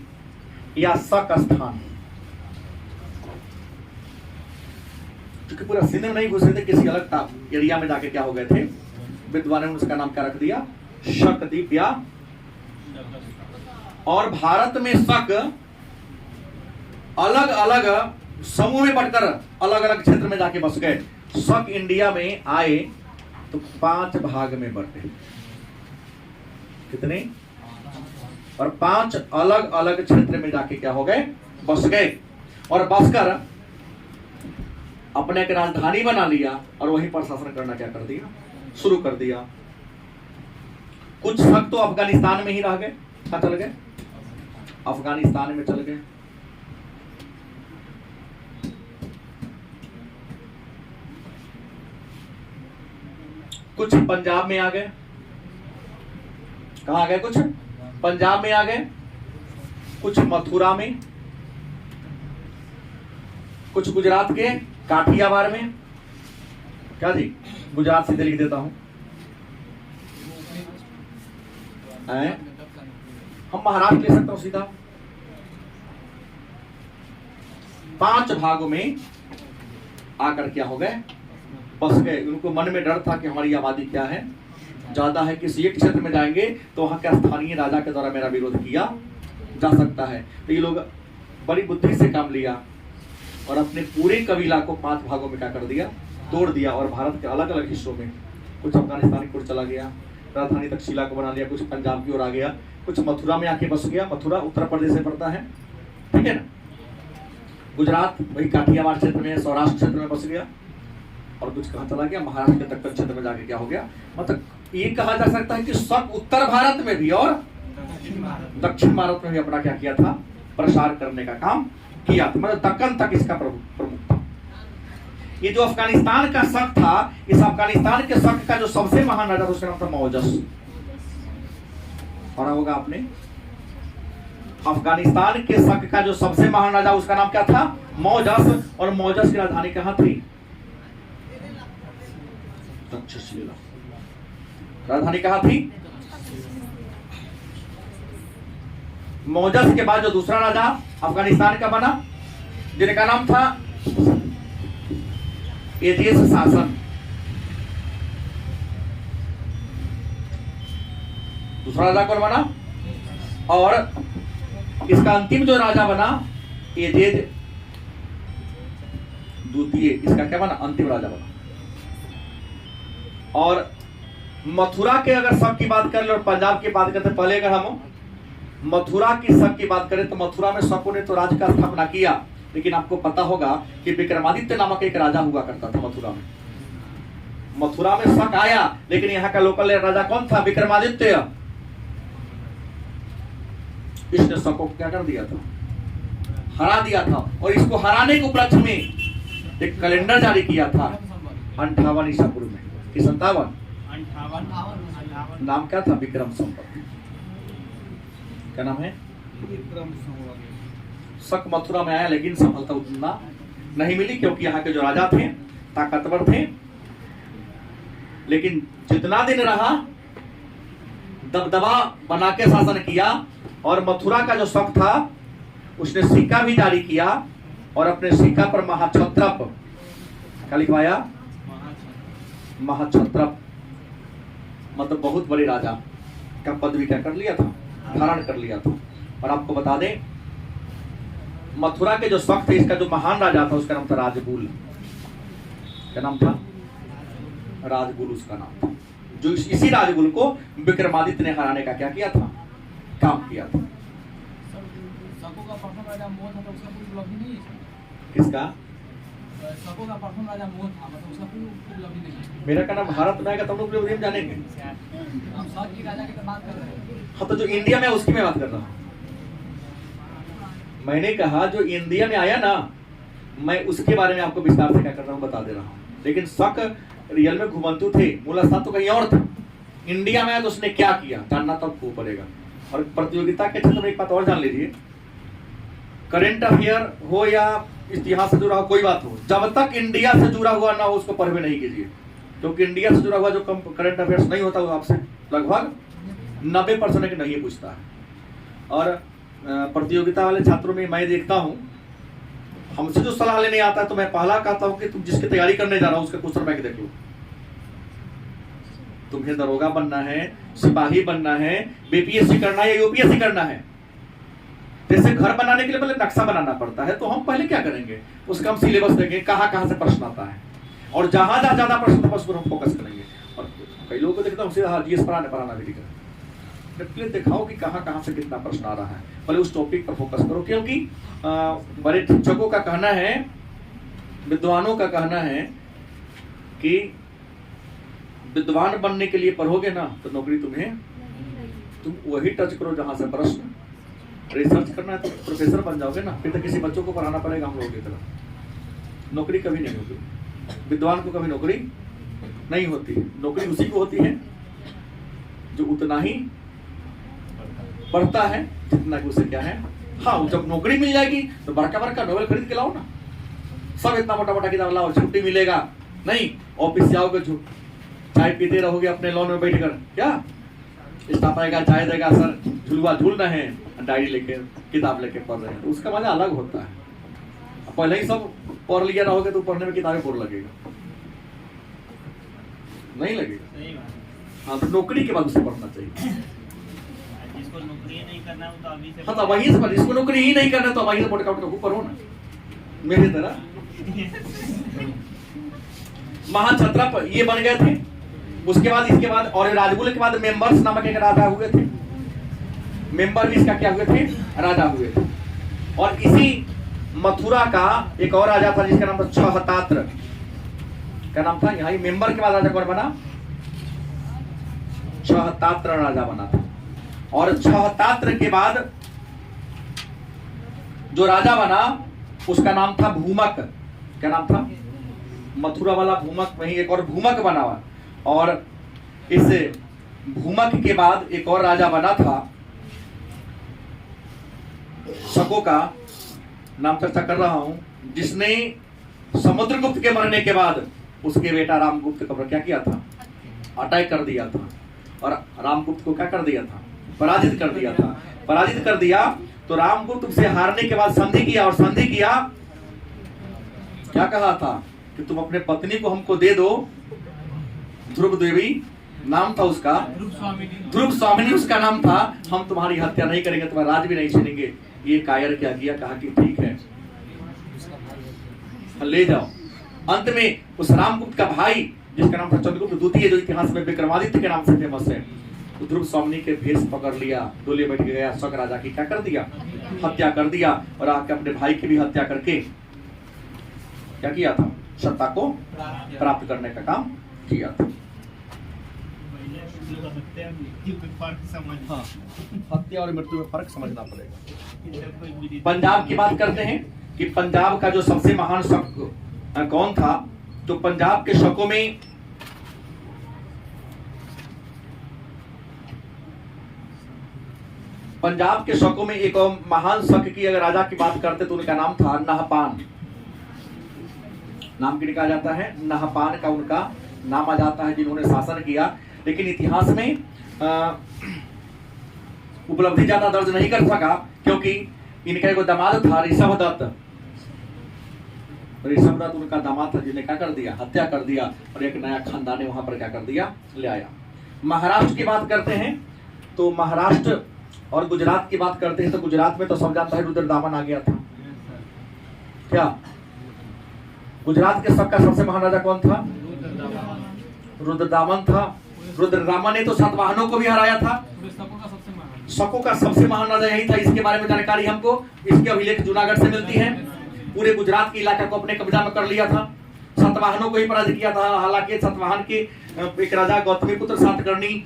या शक स्थान। क्योंकि पूरा सिंध में नहीं घुसे थे, किसी अलग एरिया में जाके क्या हो गए थे, विद्वानों ने उसका नाम क्या रख दिया, शकद्वीप या। और भारत में शक अलग अलग समूह में बढ़कर अलग अलग क्षेत्र में जाके बस गए। शक इंडिया में आए तो 5 भाग में बटे। कितने, और 5 अलग अलग क्षेत्र में जाके क्या हो गए, बस गए। और बसकर अपने एक राजधानी बना लिया और वहीं पर शासन करना क्या कर दिया, शुरू कर दिया। कुछ शक तो अफगानिस्तान में ही रह गए, कहां चल गए, अफगानिस्तान में चल गए। कुछ पंजाब में आ गए, कहां आ गए, कुछ पंजाब में आ गए, कुछ मथुरा में, कुछ गुजरात के काठियावाड़ में। क्या जी, गुजरात सीधे लिख देता हूं, हम महाराष्ट्र ले सकता हूं सीधा। 5 भागों में आकर क्या हो गए, बस गए। उनको मन में डर था कि हमारी आबादी क्या है, ज्यादा है, किसी एक क्षेत्र में जाएंगे तो वहां के स्थानीय राजा के द्वारा मेरा विरोध किया जा सकता है। तो ये लोग बड़ी बुद्धि से काम लिया और अपने पूरे कबीला को 5 भागों में क्या कर दिया, तोड़ दिया। और भारत के अलग अलग हिस्सों में, कुछ अफगानिस्तान की ओर चला गया, राजधानी तक्षशिला को बना लिया, कुछ पंजाब की ओर आ गया, कुछ मथुरा में आके बस गया। मथुरा उत्तर प्रदेश से पड़ता है, ठीक है ना। गुजरात वही काठियावाड़ क्षेत्र में, सौराष्ट्र क्षेत्र में बस गया। और कुछ कहां चला गया, महाराष्ट्र के दक्कन क्षेत्र में जाके क्या हो गया। मतलब ये कहा जा सकता है कि शक उत्तर भारत में भी और दक्षिण भारत में भी अपना क्या किया था, प्रसार करने का काम किया था। मतलब दक्कन तक इसका प्रमुख था। ये जो अफगानिस्तान का शक था, इस अफगानिस्तान के शक का जो सबसे महान राजा उसका नाम था मौजस। पढ़ा होगा आपने, अफगानिस्तान के शक का जो सबसे महान राजा उसका नाम क्या था, मौजस। और मौजस की राजधानी कहां थी, तक्षशिला। राजधानी कहां थी, मौजस के बाद जो दूसरा राजा अफगानिस्तान का बना, जिनका नाम था एजेस शासन। दूसरा राजा कौन बना, और इसका अंतिम जो राजा बना एजेज द्वितीय, इसका क्या बना, अंतिम राजा बना। और मथुरा के अगर शक की बात करें और पंजाब की बात करते, पहले अगर हम मथुरा की शक की बात करें तो मथुरा में शकों ने तो राज्य का स्थापना किया, लेकिन आपको पता होगा कि विक्रमादित्य नामक एक राजा हुआ करता था मथुरा में। मथुरा में शक आया, लेकिन यहाँ का लोकल राजा कौन था, विक्रमादित्य। इसने शकों को क्या कर दिया था, हरा दिया था। और इसको हराने के उपलक्ष्य में एक कैलेंडर जारी किया था 58 ईसा पूर्व में, कि 57, नाम क्या था, विक्रम संवत। क्या नाम है, शक मथुरा में आया, लेकिन सफलता उतना नहीं मिली, क्योंकि यहाँ के जो राजा थे ताकतवर थे। लेकिन जितना दिन रहा दबदबा बना के शासन किया। और मथुरा का जो शक था उसने सिक्का भी जारी किया और अपने शिखा पर महाक्षत्रप, क्या लिखवाया? महाक्षत्रप, मतलब बहुत बड़े राजा का पदवी क्या कर लिया था? धारण कर लिया था। और आपको बता दें, मथुरा के जो शक थे, इसका जो महान राजा था उसका नाम था राजगुल। क्या नाम था? राजगुल उसका नाम था। जो इसी राजगुल को विक्रमादित्य ने हराने का क्या किया था? काम किया था। शको का प्रथम राजा मोह था, तो उसका कोई उपलब्धि नहीं है। किसका? शको का प्रथम राजा मोह था, मतलब उसका कोई उपलब्धि नहीं है। मेरा कहना भारत में आएगा तब लोग हम जानेंगे। हम शक की राजा की तो बात कर रहे हैं। हाँ, तो जो इंडिया में उसकी मैं बात कर रहा हूँ। मैंने कहा जो इंडिया में आया ना, मैं उसके बारे में आपको विस्तार से क्या कर रहा हूँ बता दे रहा हूँ। लेकिन शक रियल में घुमंतु थे, मूल स्थान तो कहीं और था। इंडिया में आया तो उसने क्या किया जानना तब को पड़ेगा। और प्रतियोगिता के क्षेत्र में एक बात और जान लीजिए, करंट अफेयर हो या इतिहास से जुड़ा हो, कोई बात हो, जब तक इंडिया से जुड़ा हुआ ना हो उसको पढ़वे नहीं कीजिए। क्योंकि इंडिया से जुड़ा हुआ जो करंट अफेयर्स नहीं होता वो आपसे लगभग 90% नहीं पूछता है। और प्रतियोगिता वाले छात्रों में मैं देखता हूं, हमसे जो सलाह लेने आता है तो मैं पहला कहता हूं कि तुम जिसकी तैयारी करने जा रहा हो उसका क्वेश्चन बैंक देख लो। तुम्हें दरोगा बनना है, सिपाही बनना है, बीपीएससी करना है या यूपीएससी करना है। जैसे घर बनाने के लिए पहले नक्शा बनाना पड़ता है, तो हम पहले क्या करेंगे, उसका हम सिलेबस देंगे, कहां से प्रश्न आता है, और जहां ज्यादा प्रश्न आता है उस पर हम फोकस करेंगे। और कई लोगों को देखता हूँ सीधा जीएस पढ़ाना भी नहीं करते। दिखाओ कि कहां से कितना प्रश्न आ रहा है, पहले उस टॉपिक पर फोकस करो। क्योंकि बड़े शिक्षकों का कहना है, विद्वानों का कहना है कि विद्वान बनने के लिए पढ़ोगे ना तो नौकरी तुम वही टच करो जहां से प्रश्न। रिसर्च करना है तो प्रोफेसर बन जाओगे ना, फिर तो किसी बच्चों को पढ़ाना पड़ेगा हम लोगों की तरह। नौकरी कभी नहीं होती, विद्वान को कभी नौकरी नहीं होती। नौकरी उसी को होती है जो उतना ही पढ़ता है जितना कि उसे क्या है। हाँ, जब नौकरी मिल जाएगी तो बड़का नोवेल खरीद के लाओ ना। सब इतना मोटा किताब लाओ, छुट्टी मिलेगा नहीं, ऑफिस जाओगे चाय पीते रहोगे अपने लॉन में बैठकर, क्या स्टाफ आएगा, चाय देगा, सर झुलवा झूल रहे हैं, डायरी लेके किताब लेके पढ़ रहे हैं, तो उसका मजा अलग होता है। पहले ही सब पढ़ लिया रहोगे तो पढ़ने में किताबें बोर लगेगा, नहीं लगेगा। हाँ, तो नौकरी के बाद उसे पढ़ना चाहिए। जिसको नौकरी नहीं करना वो तो अभी से, हाँ, तो वहीं से जिसको नौकरी ही नहीं करना तो वहीं से पॉडकास्ट का ऊपर हो ना, मेरी तरह। महाक्षत्रप ये बन गए थे। उसके बाद इसके बाद और राजगुल के बाद मेंबर्स नामक एक राजा हुए थे। मेंबर भी इसका क्या हुए थे? राजा हुए थे। और इसी मथुरा का एक और राजा था जिसका नाम था छहतात्र। क्या नाम था? यहाँ मेंबर के बाद राजा कौन बना? छहतात्र राजा बना था। और छहतात्र के बाद जो राजा बना उसका नाम था भूमक। क्या नाम था? मथुरा वाला भूमक, वहीं एक और भूमक बना हुआ। और इस भूमक के बाद एक और राजा बना था, शको का नाम चर्चा कर रहा हूं, जिसने समुद्रगुप्त के मरने के बाद उसके बेटा रामगुप्त का क्या किया था? अटैक कर दिया था और रामगुप्त को क्या कर दिया था? पराजित कर दिया था। पराजित कर दिया तो रामगुप्त से हारने के बाद संधि किया, और संधि किया क्या कहा था कि तुम अपने पत्नी को हमको दे दो। ध्रुव देवी नाम था उसका, ध्रुव स्वामिनी उसका नाम था। हम तुम्हारी हत्या नहीं करेंगे, तुम्हारा राज भी नहीं छीनेंगे। ये कायर क्या किया? कहा कि ठीक है, ले जाओ। अंत में उस रामगुप्त का भाई जिसका नाम था चंद्रगुप्त द्वितीय, जो इतिहास में विक्रमादित्य के नाम से फेमस है, तो ध्रुव स्वामिनी के भेष पकड़ लिया, डोले बैठ गया, शक राजा की क्या कर दिया? हत्या कर दिया। और आके अपने भाई की भी हत्या करके क्या किया था? सत्ता को प्राप्त करने का काम किया था। हाँ, हत्या और मृत्यु में फर्क समझना पड़ेगा। पंजाब की बात करते हैं कि पंजाब का जो सबसे महान शक कौन था? तो पंजाब के शकों में एक और महान शक की अगर राजा की बात करते तो उनका नाम था नहपान। नाम किन कहा जाता है? नहपान का उनका नाम आ जाता है, जिन्होंने शासन किया। लेकिन इतिहास में उपलब्धि ज्यादा दर्ज नहीं कर सका, क्योंकि इनका एक दामाद था ऋषभदत्त। ऋषभदत्त उनका दामाद था जिन्हें क्या कर दिया, हत्या कर दिया, और एक नया खानदान वहां पर क्या कर दिया, ले आया। महाराष्ट्र की बात करते हैं तो महाराष्ट्र और गुजरात की बात करते हैं तो गुजरात में तो सब जानता है रुद्रदामन आ गया था। क्या गुजरात के सबका सबसे महान राजा कौन था? रुद्रदामन था। रुद्रदामन ने तो सातवाहनों को भी हराया था। शकों का सबसे महान राजा यही था। इसके बारे में जानकारी हमको इसके अभिलेख जूनागढ़ से मिलती है। पूरे गुजरात के इलाका को अपने कब्जा में कर लिया था, सातवाहनों को ही पराजित किया था। हालांकि सातवाहन के एक राजा गौतमीपुत्र सातकर्णी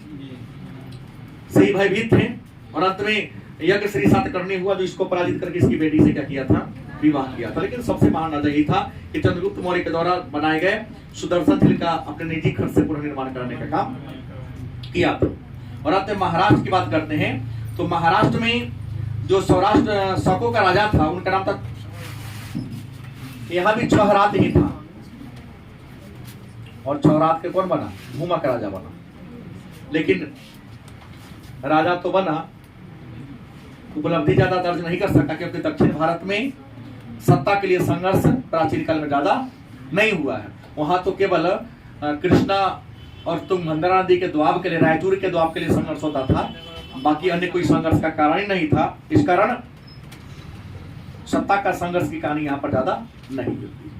से ही भयभीत थे, और अंत में यज्ञ श्री सातकर्णी हुआ जो इसको पराजित करके इसकी बेटी से क्या किया था, विवाह किया था। लेकिन सबसे महान राजा यही था कि चंद्रगुप्त मौर्य के द्वारा बनाए गए सुदर्शन झील का अपने निजी खर्च से पुनर्निर्माण करने का काम किया था। और अंत में महाराष्ट्र की बात करते हैं तो महाराष्ट्र में जो सौराष्ट्र शकों का राजा था उनका नाम था, यहां भी छहरात ही था, और छहरात के कौन बना, भूमा का राजा बना। लेकिन राजा तो बना, उपलब्धि ज्यादा दर्ज नहीं कर सका, क्योंकि दक्षिण भारत में सत्ता के लिए संघर्ष प्राचीन काल में ज्यादा नहीं हुआ है। वहां तो केवल कृष्णा और तुंगभद्रा नदी के द्वाब के लिए, रायचूर के द्वाब के लिए संघर्ष होता था, बाकी अन्य कोई संघर्ष का कारण ही नहीं था। इस कारण सत्ता का संघर्ष की कहानी यहाँ पर ज्यादा नहीं होती।